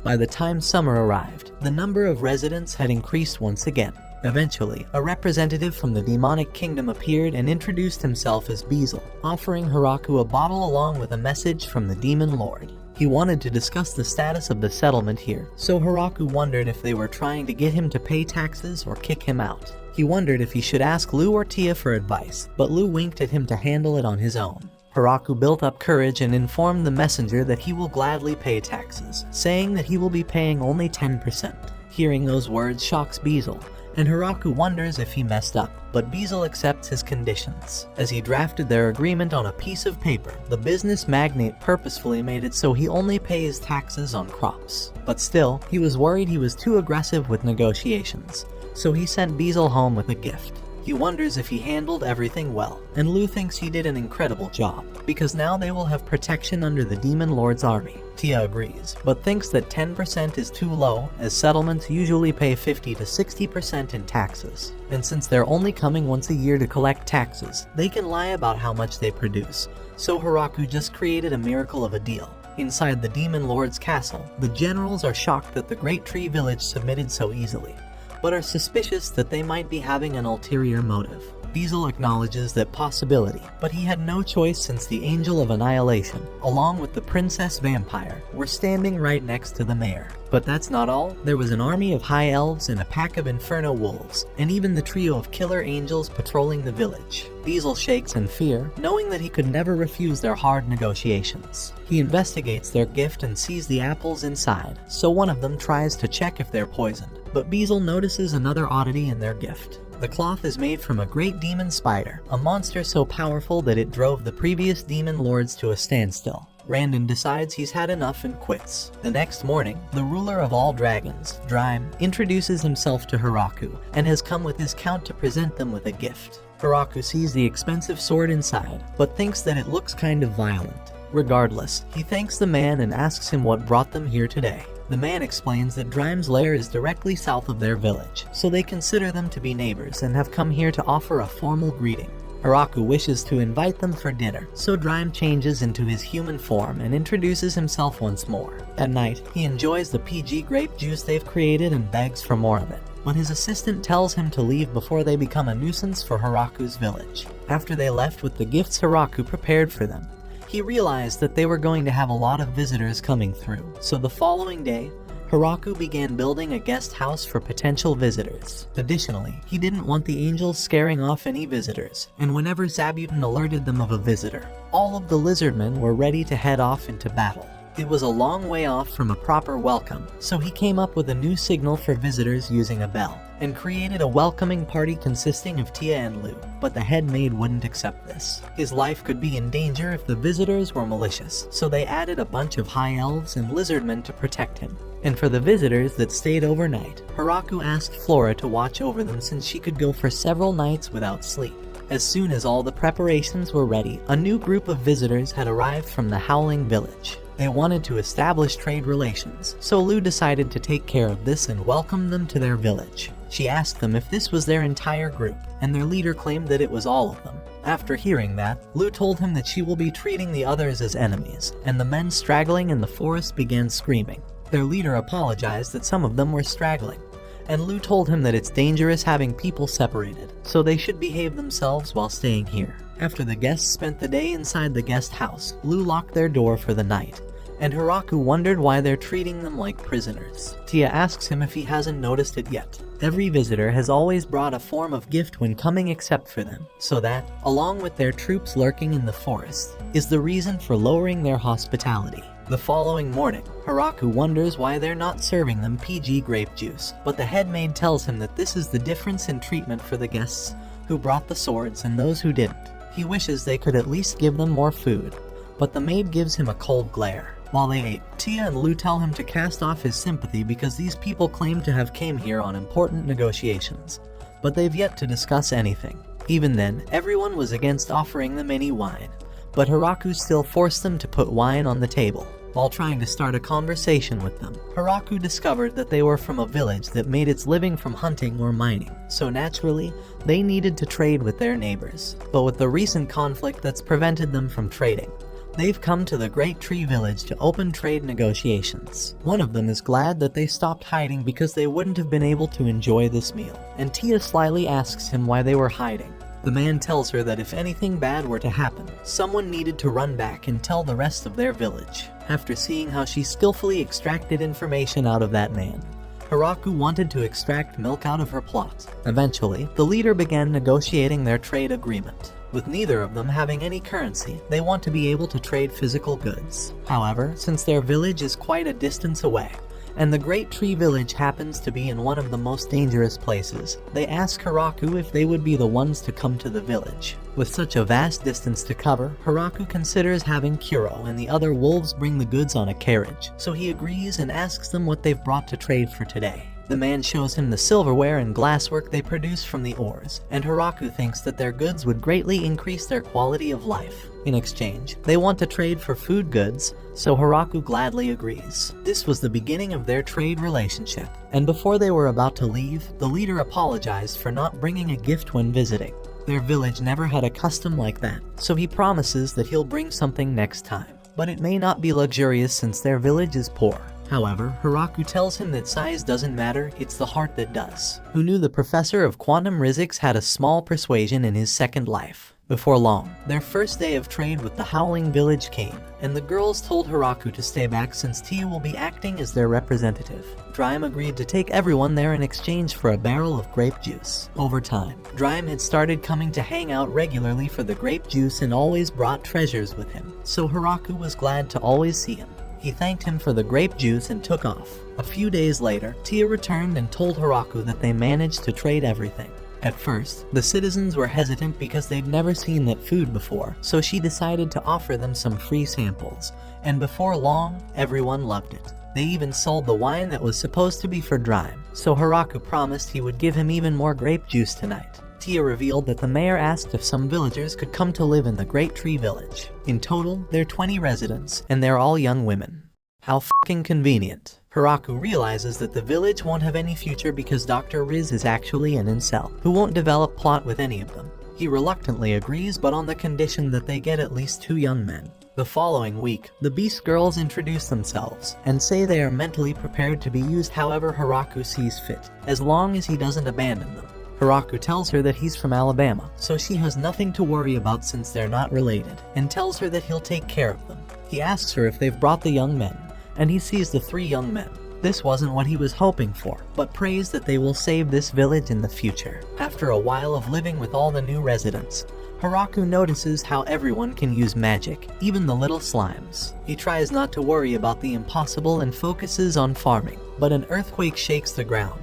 By the time summer arrived, the number of residents had increased once again. Eventually, a representative from the demonic kingdom appeared and introduced himself as Beezle, offering Hiraku a bottle along with a message from the demon lord. He wanted to discuss the status of the settlement here, so Hiraku wondered if they were trying to get him to pay taxes or kick him out. He wondered if he should ask Lou or Tia for advice, but Lou winked at him to handle it on his own. Hiraku built up courage and informed the messenger that he will gladly pay taxes, saying that he will be paying only 10%. Hearing those words shocks Beezle, and Hiraku wonders if he messed up, but Beezle accepts his conditions. As he drafted their agreement on a piece of paper, the business magnate purposefully made it so he only pays taxes on crops. But still, he was worried he was too aggressive with negotiations, so he sent Beezle home with a gift. He wonders if he handled everything well, and Lou thinks he did an incredible job, because now they will have protection under the Demon Lord's army. Tia agrees, but thinks that 10% is too low, as settlements usually pay 50 to 60% in taxes. And since they're only coming once a year to collect taxes, they can lie about how much they produce, so Hiraku just created a miracle of a deal. Inside the Demon Lord's castle, the generals are shocked that the Great Tree Village submitted so easily, but are suspicious that they might be having an ulterior motive. Beezle acknowledges that possibility, but he had no choice since the Angel of Annihilation, along with the Princess Vampire, were standing right next to the mayor. But that's not all. There was an army of high elves and a pack of inferno wolves, and even the trio of killer angels patrolling the village. Beezle shakes in fear, knowing that he could never refuse their hard negotiations. He investigates their gift and sees the apples inside, so one of them tries to check if they're poisoned. But Beezle notices another oddity in their gift. The cloth is made from a great demon spider, a monster so powerful that it drove the previous demon lords to a standstill. Randon decides he's had enough and quits. The next morning, the ruler of all dragons, Drime, introduces himself to Hiraku and has come with his count to present them with a gift. Hiraku sees the expensive sword inside, but thinks that it looks kind of violent. Regardless, he thanks the man and asks him what brought them here today. The man explains that Drime's lair is directly south of their village, so they consider them to be neighbors and have come here to offer a formal greeting. Hiraku wishes to invite them for dinner, so Drime changes into his human form and introduces himself once more. At night, he enjoys the PG grape juice they've created and begs for more of it, but his assistant tells him to leave before they become a nuisance for Hiraku's village. After they left with the gifts Hiraku prepared for them, he realized that they were going to have a lot of visitors coming through, so the following day, Hiraku began building a guest house for potential visitors. Additionally, he didn't want the angels scaring off any visitors, and whenever Zabuton alerted them of a visitor, all of the lizardmen were ready to head off into battle. It was a long way off from a proper welcome, so he came up with a new signal for visitors using a bell, and created a welcoming party consisting of Tia and Lu, but the head maid wouldn't accept this. His life could be in danger if the visitors were malicious, so they added a bunch of high elves and lizardmen to protect him. And for the visitors that stayed overnight, Hiraku asked Flora to watch over them since she could go for several nights without sleep. As soon as all the preparations were ready, a new group of visitors had arrived from the Howling Village. They wanted to establish trade relations, so Lu decided to take care of this and welcome them to their village. She asked them if this was their entire group, and their leader claimed that it was all of them. After hearing that, Lu told him that she will be treating the others as enemies, and the men straggling in the forest began screaming. Their leader apologized that some of them were straggling, and Lu told him that it's dangerous having people separated, so they should behave themselves while staying here. After the guests spent the day inside the guest house, Lu locked their door for the night, and Hiraku wondered why they're treating them like prisoners. Tia asks him if he hasn't noticed it yet. Every visitor has always brought a form of gift when coming except for them, so that, along with their troops lurking in the forest, is the reason for lowering their hospitality. The following morning, Hiraku wonders why they're not serving them PG grape juice, but the head maid tells him that this is the difference in treatment for the guests who brought the swords and those who didn't. He wishes they could at least give them more food, but the maid gives him a cold glare. While they ate, Tia and Lu tell him to cast off his sympathy because these people claim to have came here on important negotiations, but they've yet to discuss anything. Even then, everyone was against offering them any wine, but Hiraku still forced them to put wine on the table. While trying to start a conversation with them, Hiraku discovered that they were from a village that made its living from hunting or mining, so naturally, they needed to trade with their neighbors. But with the recent conflict that's prevented them from trading, they've come to the Great Tree Village to open trade negotiations. One of them is glad that they stopped hiding because they wouldn't have been able to enjoy this meal, and Tia slyly asks him why they were hiding. The man tells her that if anything bad were to happen, someone needed to run back and tell the rest of their village. After seeing how she skillfully extracted information out of that man, Hiraku wanted to extract milk out of her plot. Eventually, the leader began negotiating their trade agreement. With neither of them having any currency, they want to be able to trade physical goods. However, since their village is quite a distance away, and the Great Tree Village happens to be in one of the most dangerous places, they ask Hiraku if they would be the ones to come to the village. With such a vast distance to cover, Hiraku considers having Kuro and the other wolves bring the goods on a carriage, so he agrees and asks them what they've brought to trade for today. The man shows him the silverware and glasswork they produce from the ores, and Hiraku thinks that their goods would greatly increase their quality of life. In exchange, they want to trade for food goods, so Hiraku gladly agrees. This was the beginning of their trade relationship, and before they were about to leave, the leader apologized for not bringing a gift when visiting. Their village never had a custom like that, so he promises that he'll bring something next time. But it may not be luxurious since their village is poor. However, Hiraku tells him that size doesn't matter, it's the heart that does. Who knew the professor of quantum physics had a small persuasion in his second life? Before long, their first day of trade with the Howling Village came, and the girls told Hiraku to stay back since Tia will be acting as their representative. Drime agreed to take everyone there in exchange for a barrel of grape juice. Over time, Drime had started coming to hang out regularly for the grape juice and always brought treasures with him, so Hiraku was glad to always see him. He thanked him for the grape juice and took off. A few days later, Tia returned and told Hiraku that they managed to trade everything. At first, the citizens were hesitant because they'd never seen that food before, so she decided to offer them some free samples, and before long, everyone loved it. They even sold the wine that was supposed to be for Drime, so Hiraku promised he would give him even more grape juice tonight. Tia revealed that the mayor asked if some villagers could come to live in the Great Tree Village. In total, there are 20 residents, and they're all young women. How fucking convenient. Hiraku realizes that the village won't have any future because Dr. Riz is actually an incel, who won't develop plot with any of them. He reluctantly agrees, but on the condition that they get at least 2 young men. The following week, the Beast Girls introduce themselves, and say they are mentally prepared to be used however Hiraku sees fit, as long as he doesn't abandon them. Hiraku tells her that he's from Alabama, so she has nothing to worry about since they're not related, and tells her that he'll take care of them. He asks her if they've brought the young men, and he sees the 3 young men. This wasn't what he was hoping for, but prays that they will save this village in the future. After a while of living with all the new residents, Hiraku notices how everyone can use magic, even the little slimes. He tries not to worry about the impossible and focuses on farming, but an earthquake shakes the ground,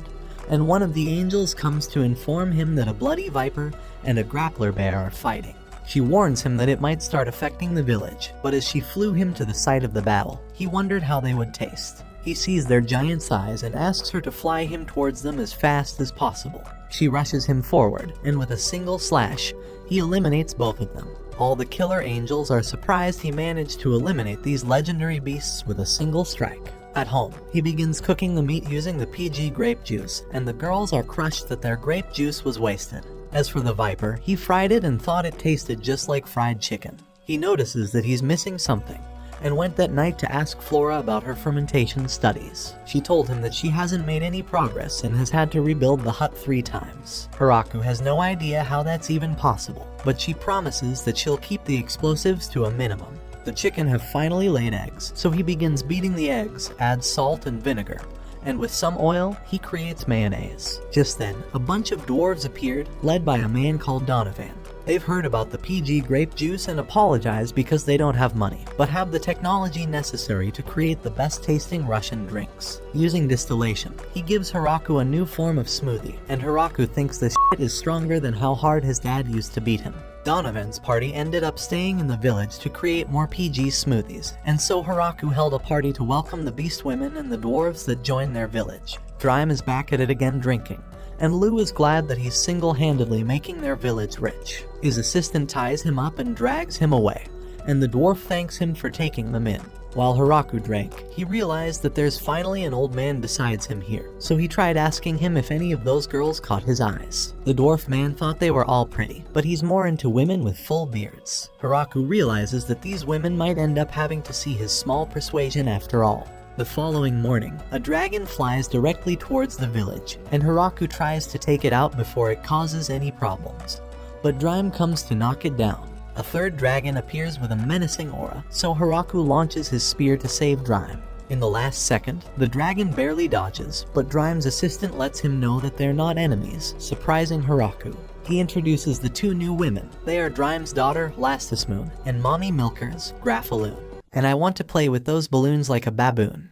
and one of the angels comes to inform him that a bloody viper and a grappler bear are fighting. She warns him that it might start affecting the village, but as she flew him to the site of the battle, he wondered how they would taste. He sees their giant size and asks her to fly him towards them as fast as possible. She rushes him forward, and with a single slash, he eliminates both of them. All the killer angels are surprised he managed to eliminate these legendary beasts with a single strike. At home, he begins cooking the meat using the PG grape juice, and the girls are crushed that their grape juice was wasted. As for the viper, he fried it and thought it tasted just like fried chicken. He notices that he's missing something, and went that night to ask Flora about her fermentation studies. She told him that she hasn't made any progress and has had to rebuild the hut 3 times. Hiraku has no idea how that's even possible, but she promises that she'll keep the explosives to a minimum. The chicken have finally laid eggs, so he begins beating the eggs, adds salt and vinegar, and with some oil, he creates mayonnaise. Just then, a bunch of dwarves appeared, led by a man called Donovan. They've heard about the PG grape juice and apologize because they don't have money, but have the technology necessary to create the best tasting Russian drinks. Using distillation, he gives Hiraku a new form of smoothie, and Hiraku thinks this shit is stronger than how hard his dad used to beat him. Donovan's party ended up staying in the village to create more PG smoothies, and so Hiraku held a party to welcome the beast women and the dwarves that joined their village. Drime is back at it again drinking, and Lou is glad that he's single-handedly making their village rich. His assistant ties him up and drags him away, and the dwarf thanks him for taking them in. While Hiraku drank, he realized that there's finally an old man besides him here, so he tried asking him if any of those girls caught his eyes. The dwarf man thought they were all pretty, but he's more into women with full beards. Hiraku realizes that these women might end up having to see his small persuasion after all. The following morning, a dragon flies directly towards the village, and Hiraku tries to take it out before it causes any problems. But Drime comes to knock it down. A third dragon appears with a menacing aura, so Hiraku launches his spear to save Drime. In the last second, the dragon barely dodges, but Drime's assistant lets him know that they're not enemies, surprising Hiraku. He introduces the 2 new women. They are Drime's daughter, Lastismoon, and Mommy Milker's, Graphaloon. And I want to play with those balloons like a baboon.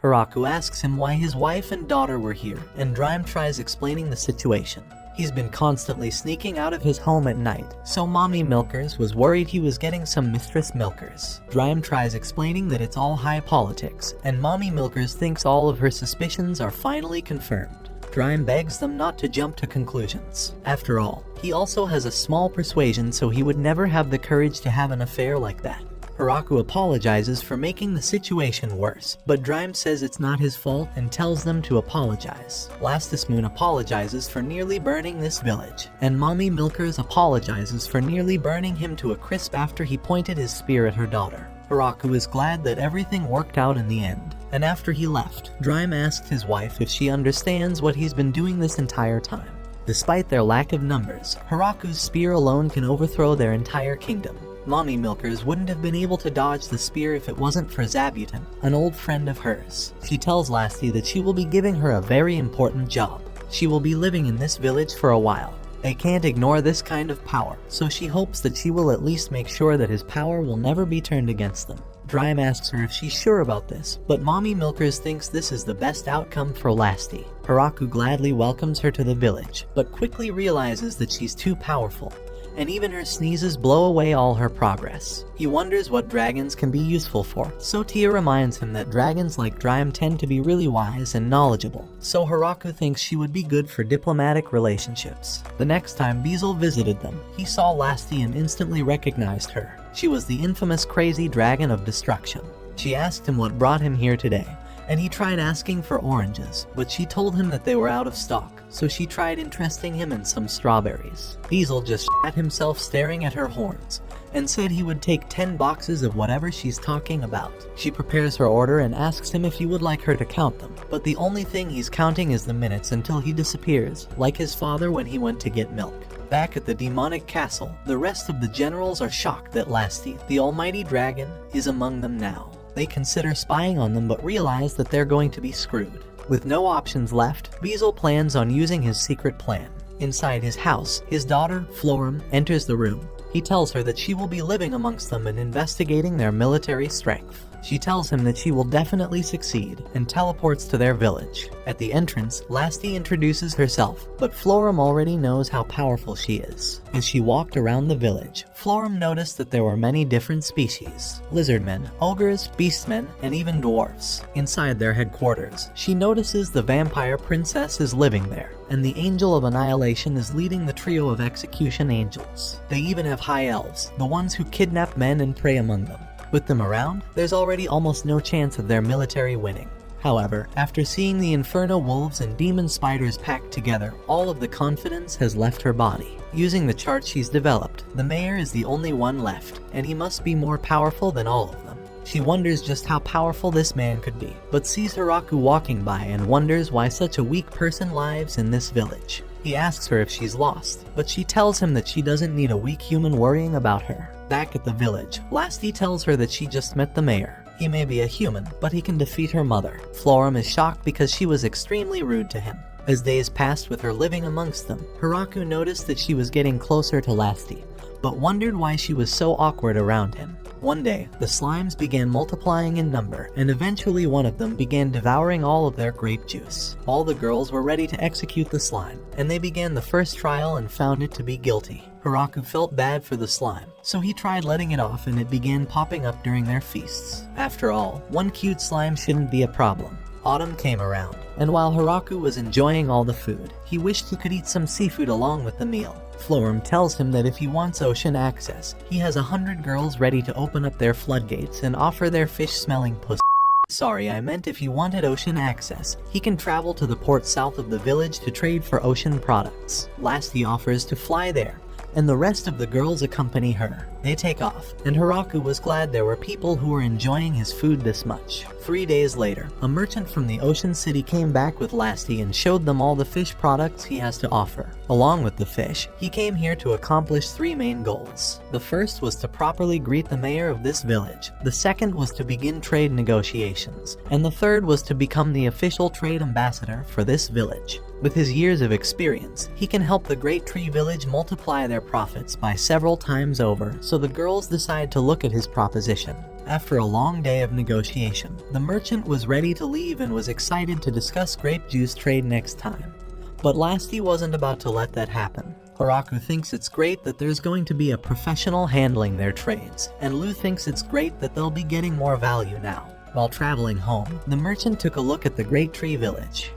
Hiraku asks him why his wife and daughter were here, and Drime tries explaining the situation. He's been constantly sneaking out of his home at night, so Mommy Milkers was worried he was getting some Mistress Milkers. Drime tries explaining that it's all high politics, and Mommy Milkers thinks all of her suspicions are finally confirmed. Drime begs them not to jump to conclusions. After all, he also has a small persuasion, so he would never have the courage to have an affair like that. Hiraku apologizes for making the situation worse, but Drime says it's not his fault and tells them to apologize. Lastismoon apologizes for nearly burning this village, and Mommy Milkers apologizes for nearly burning him to a crisp after he pointed his spear at her daughter. Hiraku is glad that everything worked out in the end, and after he left, Drime asked his wife if she understands what he's been doing this entire time. Despite their lack of numbers, Hiraku's spear alone can overthrow their entire kingdom. Mommy Milkers wouldn't have been able to dodge the spear if it wasn't for Zabuton, an old friend of hers. She tells Lasty that she will be giving her a very important job. She will be living in this village for a while. They can't ignore this kind of power, so she hopes that she will at least make sure that his power will never be turned against them. Drime asks her if she's sure about this, but Mommy Milkers thinks this is the best outcome for Lasty. Hiraku gladly welcomes her to the village, but quickly realizes that she's too powerful, and even her sneezes blow away all her progress. He wonders what dragons can be useful for, so Tia reminds him that dragons like Dryam tend to be really wise and knowledgeable, so Hiraku thinks she would be good for diplomatic relationships. The next time Beezle visited them, he saw Lasti and instantly recognized her. She was the infamous crazy dragon of destruction. She asked him what brought him here today, and he tried asking for oranges, but she told him that they were out of stock, so she tried interesting him in some strawberries. Beezle just shat himself staring at her horns, and said he would take 10 boxes of whatever she's talking about. She prepares her order and asks him if he would like her to count them, but the only thing he's counting is the minutes until he disappears, like his father when he went to get milk. Back at the demonic castle, the rest of the generals are shocked that Lasti, the almighty dragon, is among them now. They consider spying on them but realize that they're going to be screwed. With no options left, Beezle plans on using his secret plan. Inside his house, his daughter, Florum, enters the room. He tells her that she will be living amongst them and investigating their military strength. She tells him that she will definitely succeed and teleports to their village. At the entrance, Lasti introduces herself, but Florum already knows how powerful she is. As she walked around the village, Florum noticed that there were many different species: lizardmen, ogres, beastmen, and even dwarfs. Inside their headquarters, she notices the vampire princess is living there, and the angel of annihilation is leading the trio of execution angels. They even have high elves, the ones who kidnap men and prey among them. With them around, there's already almost no chance of their military winning. However, after seeing the Inferno wolves and demon spiders packed together, all of the confidence has left her body. Using the chart she's developed, the mayor is the only one left, and he must be more powerful than all of them. She wonders just how powerful this man could be, but sees Hiraku walking by and wonders why such a weak person lives in this village. He asks her if she's lost, but she tells him that she doesn't need a weak human worrying about her. Back at the village, Lasti tells her that she just met the mayor. He may be a human, but he can defeat her mother. Florum is shocked because she was extremely rude to him. As days passed with her living amongst them, Hiraku noticed that she was getting closer to Lasti, but wondered why she was so awkward around him. One day, the slimes began multiplying in number, and eventually one of them began devouring all of their grape juice. All the girls were ready to execute the slime, and they began the first trial and found it to be guilty. Hiraku felt bad for the slime, so he tried letting it off and it began popping up during their feasts. After all, one cute slime shouldn't be a problem. Autumn came around, and while Hiraku was enjoying all the food, he wished he could eat some seafood along with the meal. Florum tells him that if he wants ocean access, he has 100 girls ready to open up their floodgates and offer their fish-smelling pussy. Sorry, I meant if he wanted ocean access, he can travel to the port south of the village to trade for ocean products. Lasti offers to fly there, and the rest of the girls accompany her. They take off, and Hiraku was glad there were people who were enjoying his food this much. 3 days later, a merchant from the ocean city came back with Lasti and showed them all the fish products he has to offer. Along with the fish, he came here to accomplish 3 main goals. The first was to properly greet the mayor of this village, the second was to begin trade negotiations, and the third was to become the official trade ambassador for this village. With his years of experience, he can help the Great Tree Village multiply their profits by several times over, so the girls decide to look at his proposition. After a long day of negotiation, the merchant was ready to leave and was excited to discuss grape juice trade next time. But Lasti wasn't about to let that happen. Hiraku thinks it's great that there's going to be a professional handling their trades, and Lu thinks it's great that they'll be getting more value now. While traveling home, the merchant took a look at the Great Tree Village.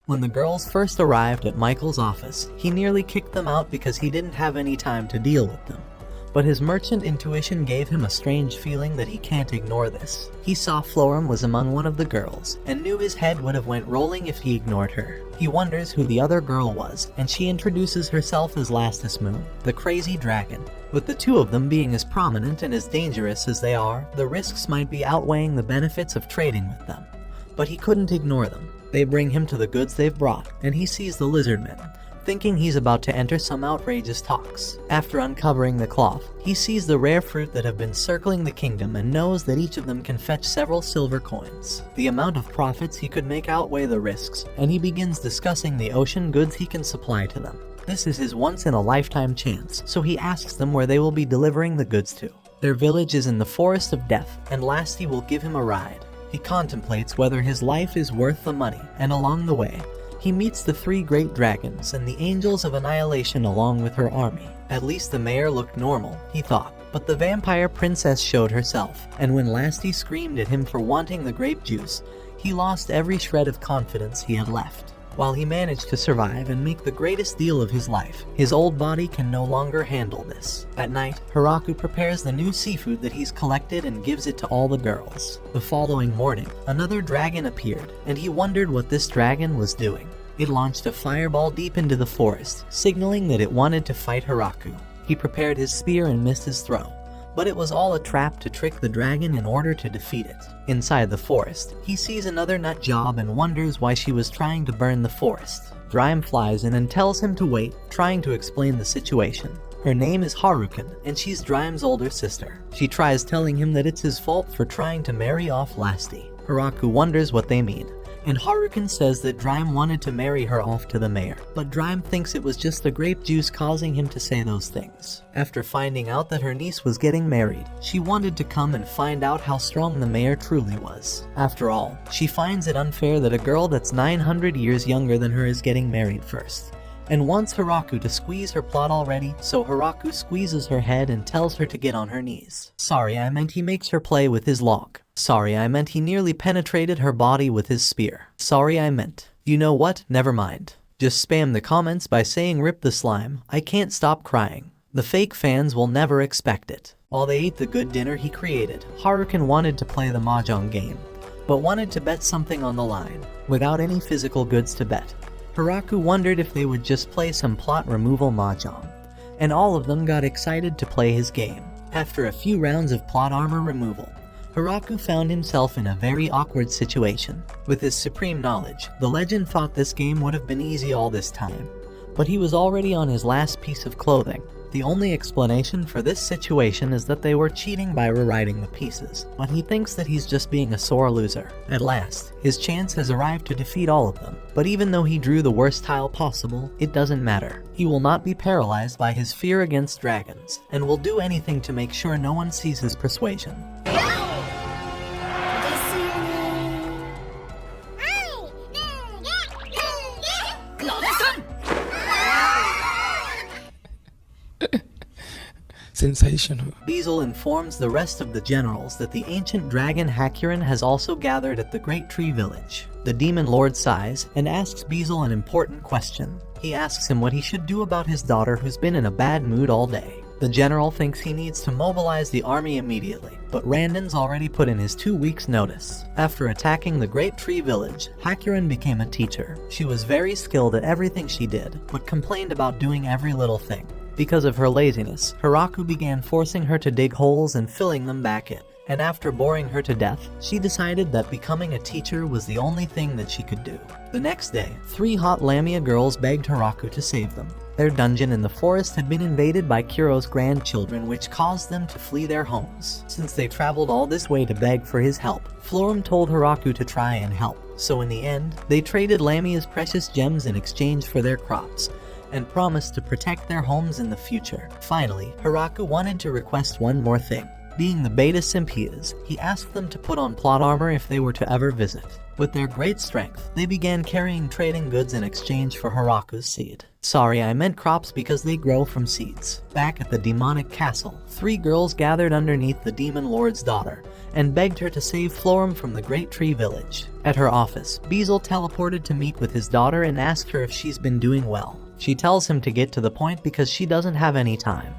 When the girls first arrived at Michael's office, he nearly kicked them out because he didn't have any time to deal with them. But his merchant intuition gave him a strange feeling that he can't ignore this. He saw Florum was among one of the girls, and knew his head would have went rolling if he ignored her. He wonders who the other girl was, and she introduces herself as Lastus Moon, the crazy dragon. With the two of them being as prominent and as dangerous as they are, the risks might be outweighing the benefits of trading with them. But he couldn't ignore them. They bring him to the goods they've brought, and he sees the lizardmen, thinking he's about to enter some outrageous talks. After uncovering the cloth, he sees the rare fruit that have been circling the kingdom and knows that each of them can fetch several silver coins. The amount of profits he could make outweigh the risks, and he begins discussing the ocean goods he can supply to them. This is his once-in-a-lifetime chance, so he asks them where they will be delivering the goods to. Their village is in the Forest of Death, and Lasti will give him a ride. He contemplates whether his life is worth the money, and along the way, He meets the 3 great dragons and the angels of annihilation along with her army. At least the mayor looked normal, he thought. But the vampire princess showed herself, and when Lasty screamed at him for wanting the grape juice, he lost every shred of confidence he had left. While he managed to survive and make the greatest deal of his life, his old body can no longer handle this. At night, Hiraku prepares the new seafood that he's collected and gives it to all the girls. The following morning, another dragon appeared, and he wondered what this dragon was doing. It launched a fireball deep into the forest, signaling that it wanted to fight Hiraku. He prepared his spear and missed his throw, but it was all a trap to trick the dragon in order to defeat it. Inside the forest, he sees another nut job and wonders why she was trying to burn the forest. Drime flies in and tells him to wait, trying to explain the situation. Her name is Harukan, and she's Drime's older sister. She tries telling him that it's his fault for trying to marry off Lasty. Hiraku wonders what they mean, and Harukan says that Drime wanted to marry her off to the mayor, but Drime thinks it was just the grape juice causing him to say those things. After finding out that her niece was getting married, she wanted to come and find out how strong the mayor truly was. After all, she finds it unfair that a girl that's 900 years younger than her is getting married first, and wants Hiraku to squeeze her plot already, so Hiraku squeezes her head and tells her to get on her knees. Sorry, I meant he makes her play with his log. Sorry, I meant he nearly penetrated her body with his spear. Sorry, I meant. You know what? Never mind. Just spam the comments by saying rip the slime. I can't stop crying. The fake fans will never expect it. While they ate the good dinner he created, Harukan wanted to play the mahjong game, but wanted to bet something on the line, without any physical goods to bet. Hiraku wondered if they would just play some plot removal mahjong, and all of them got excited to play his game. After a few rounds of plot armor removal, Hiraku found himself in a very awkward situation. With his supreme knowledge, the legend thought this game would have been easy all this time, but he was already on his last piece of clothing. The only explanation for this situation is that they were cheating by rewriting the pieces, but he thinks that he's just being a sore loser. At last, his chance has arrived to defeat all of them, but even though he drew the worst tile possible, it doesn't matter. He will not be paralyzed by his fear against dragons, and will do anything to make sure no one sees his persuasion. Sensational. Beezle informs the rest of the generals that the ancient dragon Hakuren has also gathered at the Great Tree Village. The demon lord sighs and asks Beezle an important question. He asks him what he should do about his daughter who's been in a bad mood all day. The general thinks he needs to mobilize the army immediately, but Randon's already put in his 2 weeks' notice. After attacking the Great Tree Village, Hakuren became a teacher. She was very skilled at everything she did, but complained about doing every little thing. Because of her laziness, Hiraku began forcing her to dig holes and filling them back in. And after boring her to death, she decided that becoming a teacher was the only thing that she could do. The next day, 3 hot Lamia girls begged Hiraku to save them. Their dungeon in the forest had been invaded by Kuro's grandchildren, which caused them to flee their homes. Since they traveled all this way to beg for his help, Florum told Hiraku to try and help. So in the end, they traded Lamia's precious gems in exchange for their crops, and promised to protect their homes in the future. Finally, Hiraku wanted to request one more thing. Being the beta simp he is, he asked them to put on plot armor if they were to ever visit. With their great strength, they began carrying trading goods in exchange for Hiraku's seed. Sorry, I meant crops because they grow from seeds. Back at the demonic castle, 3 girls gathered underneath the demon lord's daughter and begged her to save Florum from the Great Tree Village. At her office, Beezle teleported to meet with his daughter and asked her if she's been doing well. She tells him to get to the point because she doesn't have any time,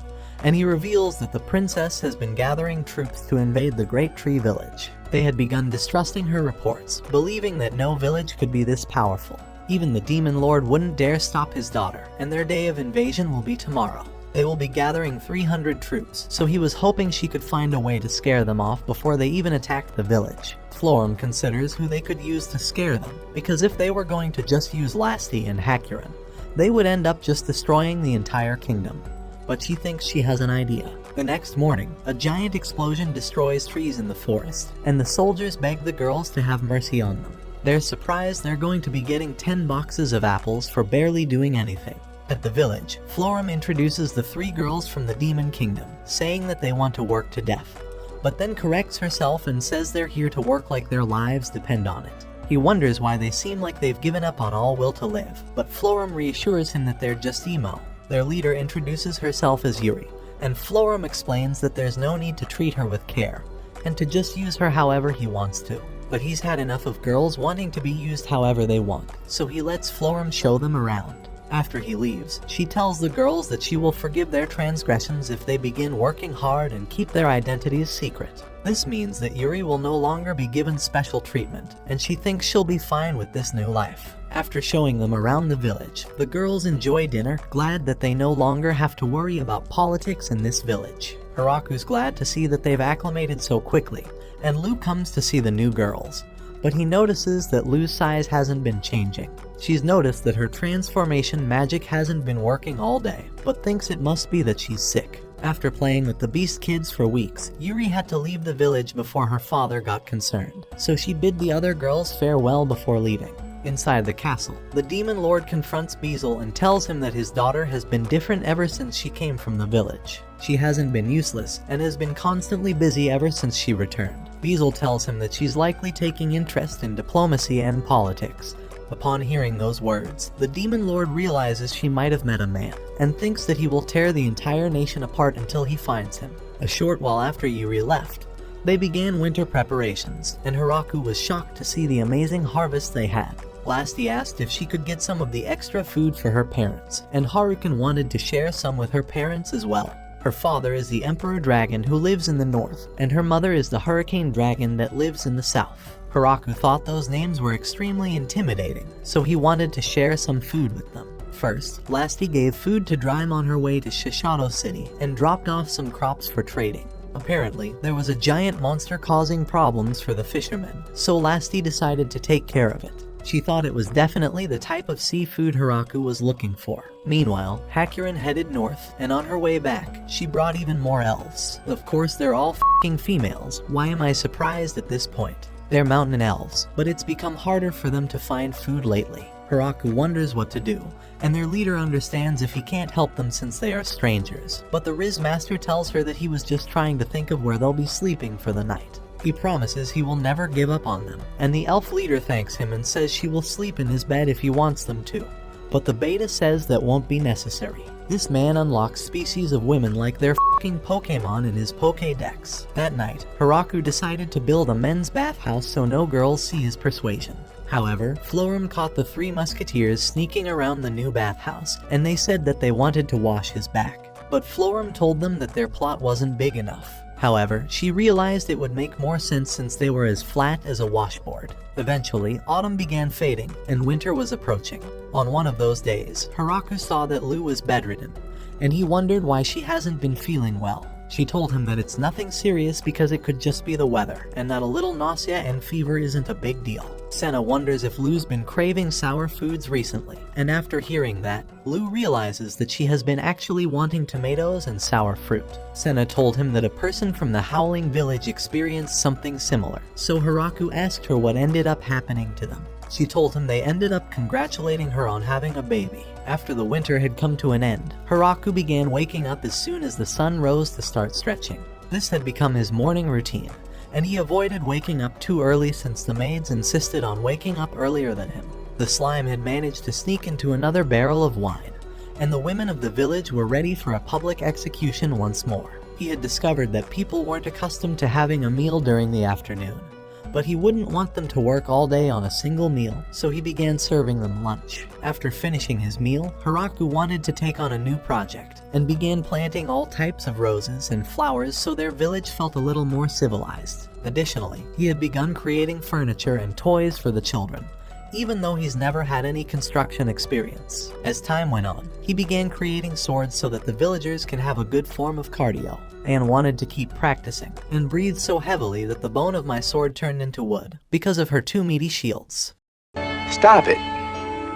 and he reveals that the princess has been gathering troops to invade the Great Tree Village. They had begun distrusting her reports, believing that no village could be this powerful. Even the demon lord wouldn't dare stop his daughter, and their day of invasion will be tomorrow. They will be gathering 300 troops, so he was hoping she could find a way to scare them off before they even attacked the village. Florum considers who they could use to scare them, because if they were going to just use Lasty and Hakuren, they would end up just destroying the entire kingdom. But she thinks she has an idea. The next morning, a giant explosion destroys trees in the forest, and the soldiers beg the girls to have mercy on them. They're surprised they're going to be getting 10 boxes of apples for barely doing anything. At the village, Florum introduces the 3 girls from the Demon Kingdom, saying that they want to work to death, but then corrects herself and says they're here to work like their lives depend on it. He wonders why they seem like they've given up on all will to live, but Florum reassures him that they're just emo. Their leader introduces herself as Yuri, and Florum explains that there's no need to treat her with care, and to just use her however he wants to. But he's had enough of girls wanting to be used however they want, so he lets Florum show them around. After he leaves, she tells the girls that she will forgive their transgressions if they begin working hard and keep their identities secret. This means that Yuri will no longer be given special treatment, and she thinks she'll be fine with this new life. After showing them around the village, the girls enjoy dinner, glad that they no longer have to worry about politics in this village. Hiraku's glad to see that they've acclimated so quickly, and Lou comes to see the new girls. But he notices that Lou's size hasn't been changing. She's noticed that her transformation magic hasn't been working all day, but thinks it must be that she's sick. After playing with the Beast Kids for weeks, Yuri had to leave the village before her father got concerned, so she bid the other girls farewell before leaving. Inside the castle, the Demon Lord confronts Beazle and tells him that his daughter has been different ever since she came from the village. She hasn't been useless, and has been constantly busy ever since she returned. Beazle tells him that she's likely taking interest in diplomacy and politics. Upon hearing those words, the Demon Lord realizes she might have met a man, and thinks that he will tear the entire nation apart until he finds him. A short while after Yuri left, they began winter preparations, and Hiraku was shocked to see the amazing harvest they had. Last he asked if she could get some of the extra food for her parents, and Harukan wanted to share some with her parents as well. Her father is the Emperor Dragon who lives in the north, and her mother is the Hurricane Dragon that lives in the south. Hiraku thought those names were extremely intimidating, so he wanted to share some food with them. First, Lasty gave food to Drime on her way to Shishido City, and dropped off some crops for trading. Apparently, there was a giant monster causing problems for the fishermen, so Lasty decided to take care of it. She thought it was definitely the type of seafood Hiraku was looking for. Meanwhile, Hakurin headed north, and on her way back, she brought even more elves. Of course, they're all f***ing females. Why am I surprised at this point? They're mountain elves, but it's become harder for them to find food lately. Hiraku wonders what to do, and their leader understands if he can't help them since they are strangers. But the Riz Master tells her that he was just trying to think of where they'll be sleeping for the night. He promises he will never give up on them, and the elf leader thanks him and says she will sleep in his bed if he wants them to. But the beta says that won't be necessary. This man unlocks species of women like they're f***ing Pokemon in his Pokédex. That night, Hiraku decided to build a men's bathhouse so no girls see his persuasion. However, Florum caught the three musketeers sneaking around the new bathhouse, and they said that they wanted to wash his back. But Florum told them that their plot wasn't big enough. However, she realized it would make more sense since they were as flat as a washboard. Eventually, autumn began fading, and winter was approaching. On one of those days, Hiraku saw that Lou was bedridden, and he wondered why she hasn't been feeling well. She told him that it's nothing serious because it could just be the weather, and that a little nausea and fever isn't a big deal. Senna wonders if Lou's been craving sour foods recently, and after hearing that, Lou realizes that she has been actually wanting tomatoes and sour fruit. Senna told him that a person from the Howling Village experienced something similar, so Hiraku asked her what ended up happening to them. She told him they ended up congratulating her on having a baby. After the winter had come to an end, Hiraku began waking up as soon as the sun rose to start stretching. This had become his morning routine, and he avoided waking up too early since the maids insisted on waking up earlier than him. The slime had managed to sneak into another barrel of wine, and the women of the village were ready for a public execution once more. He had discovered that people weren't accustomed to having a meal during the afternoon, but he wouldn't want them to work all day on a single meal, so he began serving them lunch. After finishing his meal, Hiraku wanted to take on a new project, and began planting all types of roses and flowers so their village felt a little more civilized. Additionally, he had begun creating furniture and toys for the children, even though he's never had any construction experience. As time went on, he began creating swords so that the villagers can have a good form of cardio, and wanted to keep practicing, and breathed so heavily that the bone of my sword turned into wood, because of her two meaty shields. Stop it.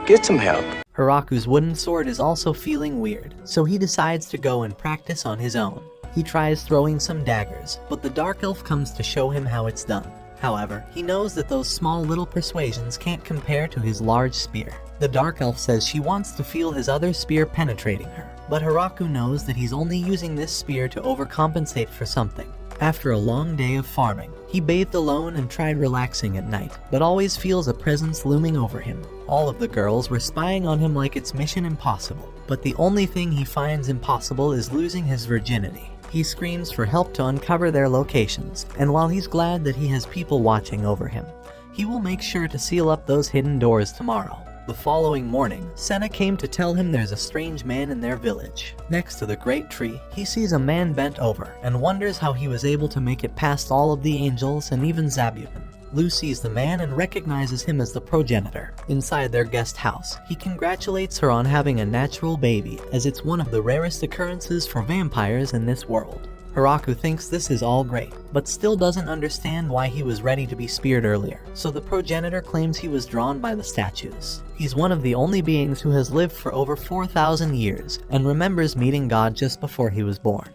Get some help. Hiraku's wooden sword is also feeling weird, so he decides to go and practice on his own. He tries throwing some daggers, but the Dark Elf comes to show him how it's done. However, he knows that those small little persuasions can't compare to his large spear. The Dark Elf says she wants to feel his other spear penetrating her, but Hiraku knows that he's only using this spear to overcompensate for something. After a long day of farming, he bathed alone and tried relaxing at night, but always feels a presence looming over him. All of the girls were spying on him like it's mission impossible, but the only thing he finds impossible is losing his virginity. He screams for help to uncover their locations, and while he's glad that he has people watching over him, he will make sure to seal up those hidden doors tomorrow. The following morning, Senna came to tell him there's a strange man in their village. Next to the great tree, he sees a man bent over and wonders how he was able to make it past all of the angels and even Zabuton. Lu sees the man and recognizes him as the progenitor. Inside their guest house, he congratulates her on having a natural baby, as it's one of the rarest occurrences for vampires in this world. Hiraku thinks this is all great, but still doesn't understand why he was ready to be speared earlier, so the progenitor claims he was drawn by the statues. He's one of the only beings who has lived for over 4,000 years, and remembers meeting God just before he was born,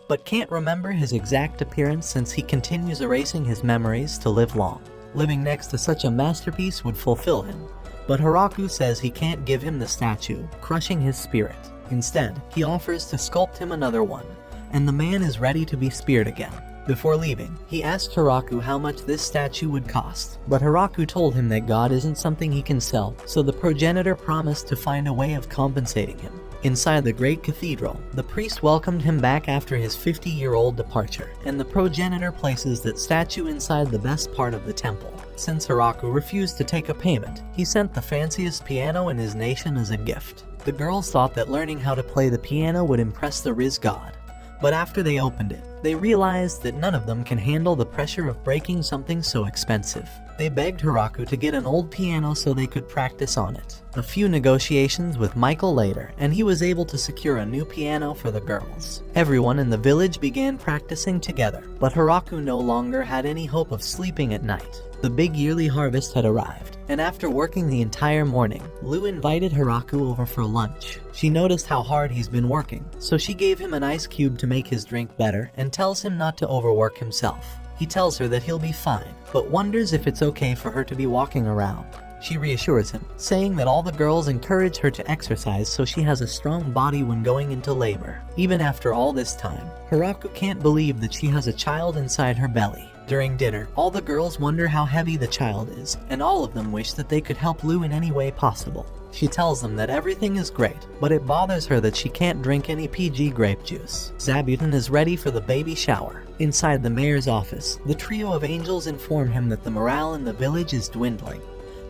but can't remember his exact appearance since he continues erasing his memories to live long. Living next to such a masterpiece would fulfill him, but Hiraku says he can't give him the statue, crushing his spirit. Instead, he offers to sculpt him another one, and the man is ready to be speared again. Before leaving, he asked Hiraku how much this statue would cost, but Hiraku told him that God isn't something he can sell, so the progenitor promised to find a way of compensating him. Inside the great cathedral, the priest welcomed him back after his 50-year-old departure, and the progenitor places that statue inside the best part of the temple. Since Hiraku refused to take a payment, he sent the fanciest piano in his nation as a gift. The girls thought that learning how to play the piano would impress the Riz god, but after they opened it, they realized that none of them can handle the pressure of breaking something so expensive. They begged Hiraku to get an old piano so they could practice on it. A few negotiations with Michael later, and he was able to secure a new piano for the girls. Everyone in the village began practicing together, but Hiraku no longer had any hope of sleeping at night. The big yearly harvest had arrived, and after working the entire morning, Lu invited Hiraku over for lunch. She noticed how hard he's been working, so she gave him an ice cube to make his drink better and tells him not to overwork himself. He tells her that he'll be fine, but wonders if it's okay for her to be walking around. She reassures him, saying that all the girls encourage her to exercise so she has a strong body when going into labor. Even after all this time, Hiraku can't believe that she has a child inside her belly. During dinner, all the girls wonder how heavy the child is, and all of them wish that they could help Lu in any way possible. She tells them that everything is great, but it bothers her that she can't drink any PG grape juice. Zabuton is ready for the baby shower. Inside the mayor's office, the trio of angels inform him that the morale in the village is dwindling,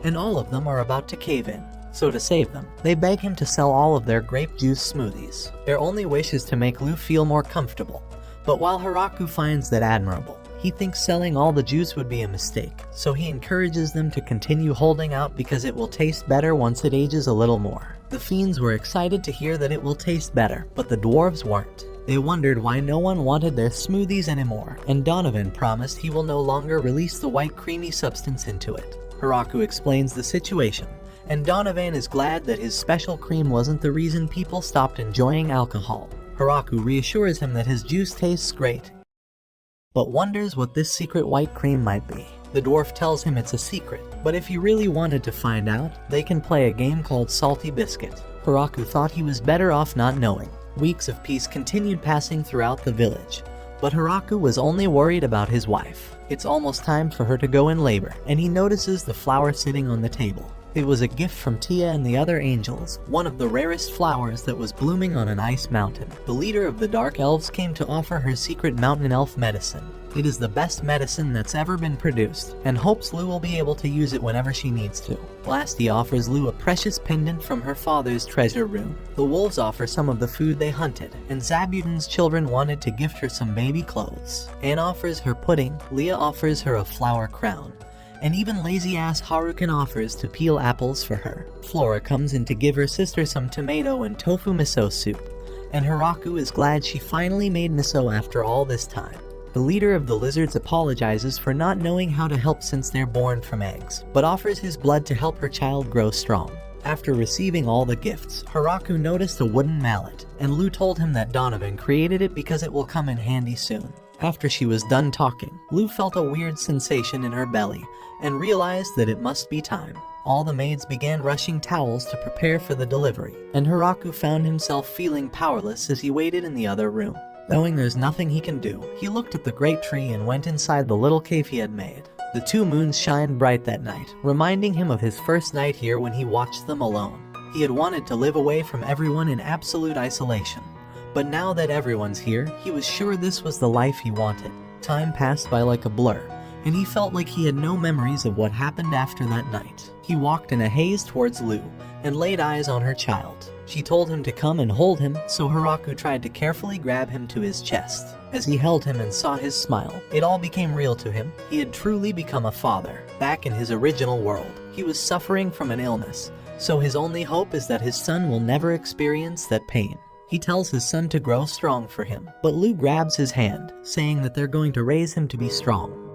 and all of them are about to cave in. So to save them, they beg him to sell all of their grape juice smoothies. Their only wish is to make Lu feel more comfortable, but while Hiraku finds that admirable, he thinks selling all the juice would be a mistake, so he encourages them to continue holding out because it will taste better once it ages a little more. The fiends were excited to hear that it will taste better, but the dwarves weren't. They wondered why no one wanted their smoothies anymore, and Donovan promised he will no longer release the white creamy substance into it. Hiraku explains the situation, and Donovan is glad that his special cream wasn't the reason people stopped enjoying alcohol. Hiraku reassures him that his juice tastes great, but wonders what this secret white cream might be. The dwarf tells him it's a secret, but if he really wanted to find out, they can play a game called Salty Biscuit. Hiraku thought he was better off not knowing. Weeks of peace continued passing throughout the village, but Hiraku was only worried about his wife. It's almost time for her to go in labor, and he notices the flower sitting on the table. It was a gift from Tia and the other angels, one of the rarest flowers that was blooming on an ice mountain. The leader of the Dark Elves came to offer her secret mountain elf medicine. It is the best medicine that's ever been produced, and hopes Lu will be able to use it whenever she needs to. Blasty offers Lu a precious pendant from her father's treasure room. The wolves offer some of the food they hunted, and Zabuton's children wanted to gift her some baby clothes. Anne offers her pudding, Leah offers her a flower crown, and even lazy-ass Harukan offers to peel apples for her. Flora comes in to give her sister some tomato and tofu miso soup, and Hiraku is glad she finally made miso after all this time. The leader of the lizards apologizes for not knowing how to help since they're born from eggs, but offers his blood to help her child grow strong. After receiving all the gifts, Hiraku noticed a wooden mallet, and Lu told him that Donovan created it because it will come in handy soon. After she was done talking, Lu felt a weird sensation in her belly and realized that it must be time. All the maids began rushing towels to prepare for the delivery, and Hiraku found himself feeling powerless as he waited in the other room. Knowing there's nothing he can do, he looked at the great tree and went inside the little cave he had made. The two moons shined bright that night, reminding him of his first night here when he watched them alone. He had wanted to live away from everyone in absolute isolation. But now that everyone's here, he was sure this was the life he wanted. Time passed by like a blur, and he felt like he had no memories of what happened after that night. He walked in a haze towards Lu, and laid eyes on her child. She told him to come and hold him, so Hiraku tried to carefully grab him to his chest. As he held him and saw his smile, it all became real to him. He had truly become a father. Back in his original world, he was suffering from an illness, so his only hope is that his son will never experience that pain. He tells his son to grow strong for him, but Lu grabs his hand, saying that they're going to raise him to be strong.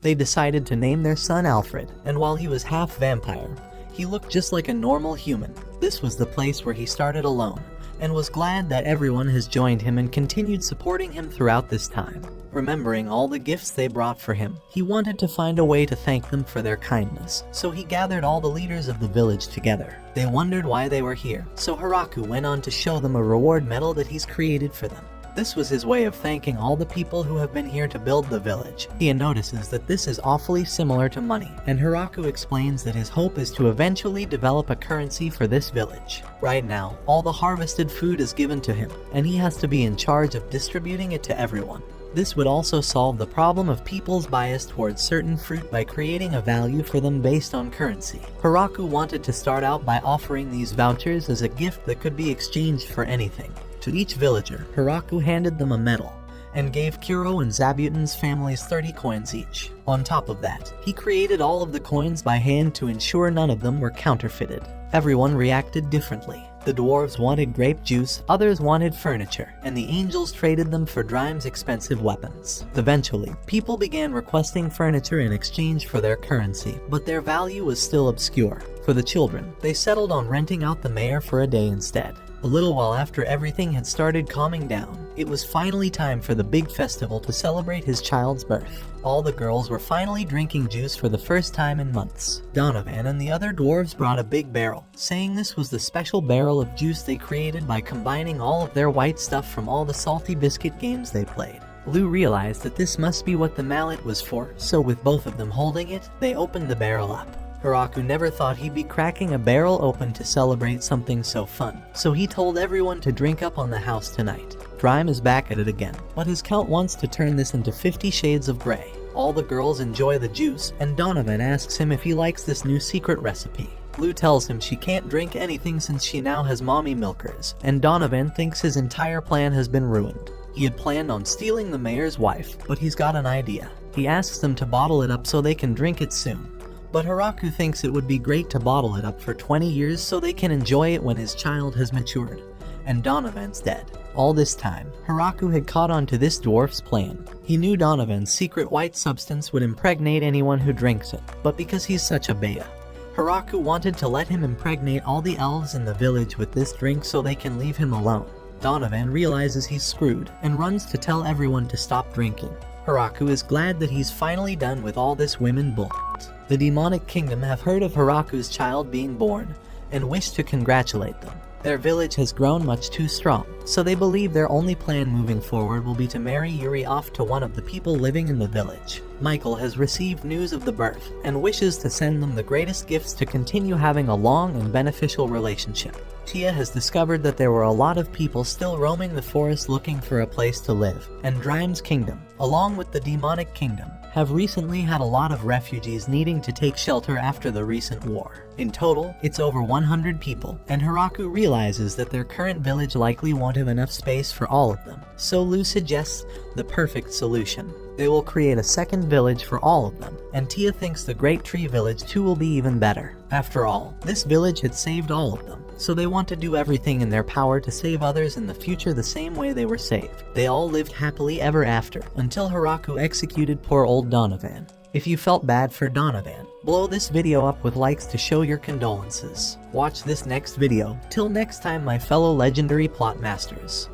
They decided to name their son Alfred, and while he was half vampire, he looked just like a normal human. This was the place where he started alone, and was glad that everyone has joined him and continued supporting him throughout this time. Remembering all the gifts they brought for him, he wanted to find a way to thank them for their kindness, so he gathered all the leaders of the village together. They wondered why they were here, so Hiraku went on to show them a reward medal that he's created for them. This was his way of thanking all the people who have been here to build the village. He notices that this is awfully similar to money, and Hiraku explains that his hope is to eventually develop a currency for this village. Right now, all the harvested food is given to him, and he has to be in charge of distributing it to everyone. This would also solve the problem of people's bias towards certain fruit by creating a value for them based on currency. Hiraku wanted to start out by offering these vouchers as a gift that could be exchanged for anything. To each villager, Hiraku handed them a medal, and gave Kuro and Zabuton's families 30 coins each. On top of that, he created all of the coins by hand to ensure none of them were counterfeited. Everyone reacted differently. The dwarves wanted grape juice, others wanted furniture, and the angels traded them for Drime's expensive weapons. Eventually, people began requesting furniture in exchange for their currency, but their value was still obscure. For the children, they settled on renting out the mayor for a day instead. A little while after everything had started calming down, it was finally time for the big festival to celebrate his child's birth. All the girls were finally drinking juice for the first time in months. Donovan and the other dwarves brought a big barrel, saying this was the special barrel of juice they created by combining all of their white stuff from all the salty biscuit games they played. Lou realized that this must be what the mallet was for, so with both of them holding it, they opened the barrel up. Hiraku never thought he'd be cracking a barrel open to celebrate something so fun, so he told everyone to drink up on the house tonight. Drime is back at it again, but his count wants to turn this into 50 Shades of Grey. All the girls enjoy the juice, and Donovan asks him if he likes this new secret recipe. Lou tells him she can't drink anything since she now has mommy milkers, and Donovan thinks his entire plan has been ruined. He had planned on stealing the mayor's wife, but he's got an idea. He asks them to bottle it up so they can drink it soon. But Hiraku thinks it would be great to bottle it up for 20 years so they can enjoy it when his child has matured. And Donovan's dead. All this time, Hiraku had caught on to this dwarf's plan. He knew Donovan's secret white substance would impregnate anyone who drinks it, but because he's such a beta, Hiraku wanted to let him impregnate all the elves in the village with this drink so they can leave him alone. Donovan realizes he's screwed and runs to tell everyone to stop drinking. Hiraku is glad that he's finally done with all this women bull. The demonic kingdom have heard of Hiraku's child being born and wish to congratulate them. Their village has grown much too strong, so they believe their only plan moving forward will be to marry Yuri off to one of the people living in the village. Michael has received news of the birth and wishes to send them the greatest gifts to continue having a long and beneficial relationship. Tia has discovered that there were a lot of people still roaming the forest looking for a place to live, and Drime's kingdom, along with the demonic kingdom, have recently had a lot of refugees needing to take shelter after the recent war. In total, it's over 100 people, and Hiraku realizes that their current village likely won't have enough space for all of them. So Lou suggests the perfect solution. They will create a second village for all of them, and Tia thinks the Great Tree Village too will be even better. After all, this village had saved all of them, so they want to do everything in their power to save others in the future the same way they were saved. They all lived happily ever after, until Hiraku executed poor old Donovan. If you felt bad for Donovan, blow this video up with likes to show your condolences. Watch this next video. Till next time, my fellow legendary plot masters.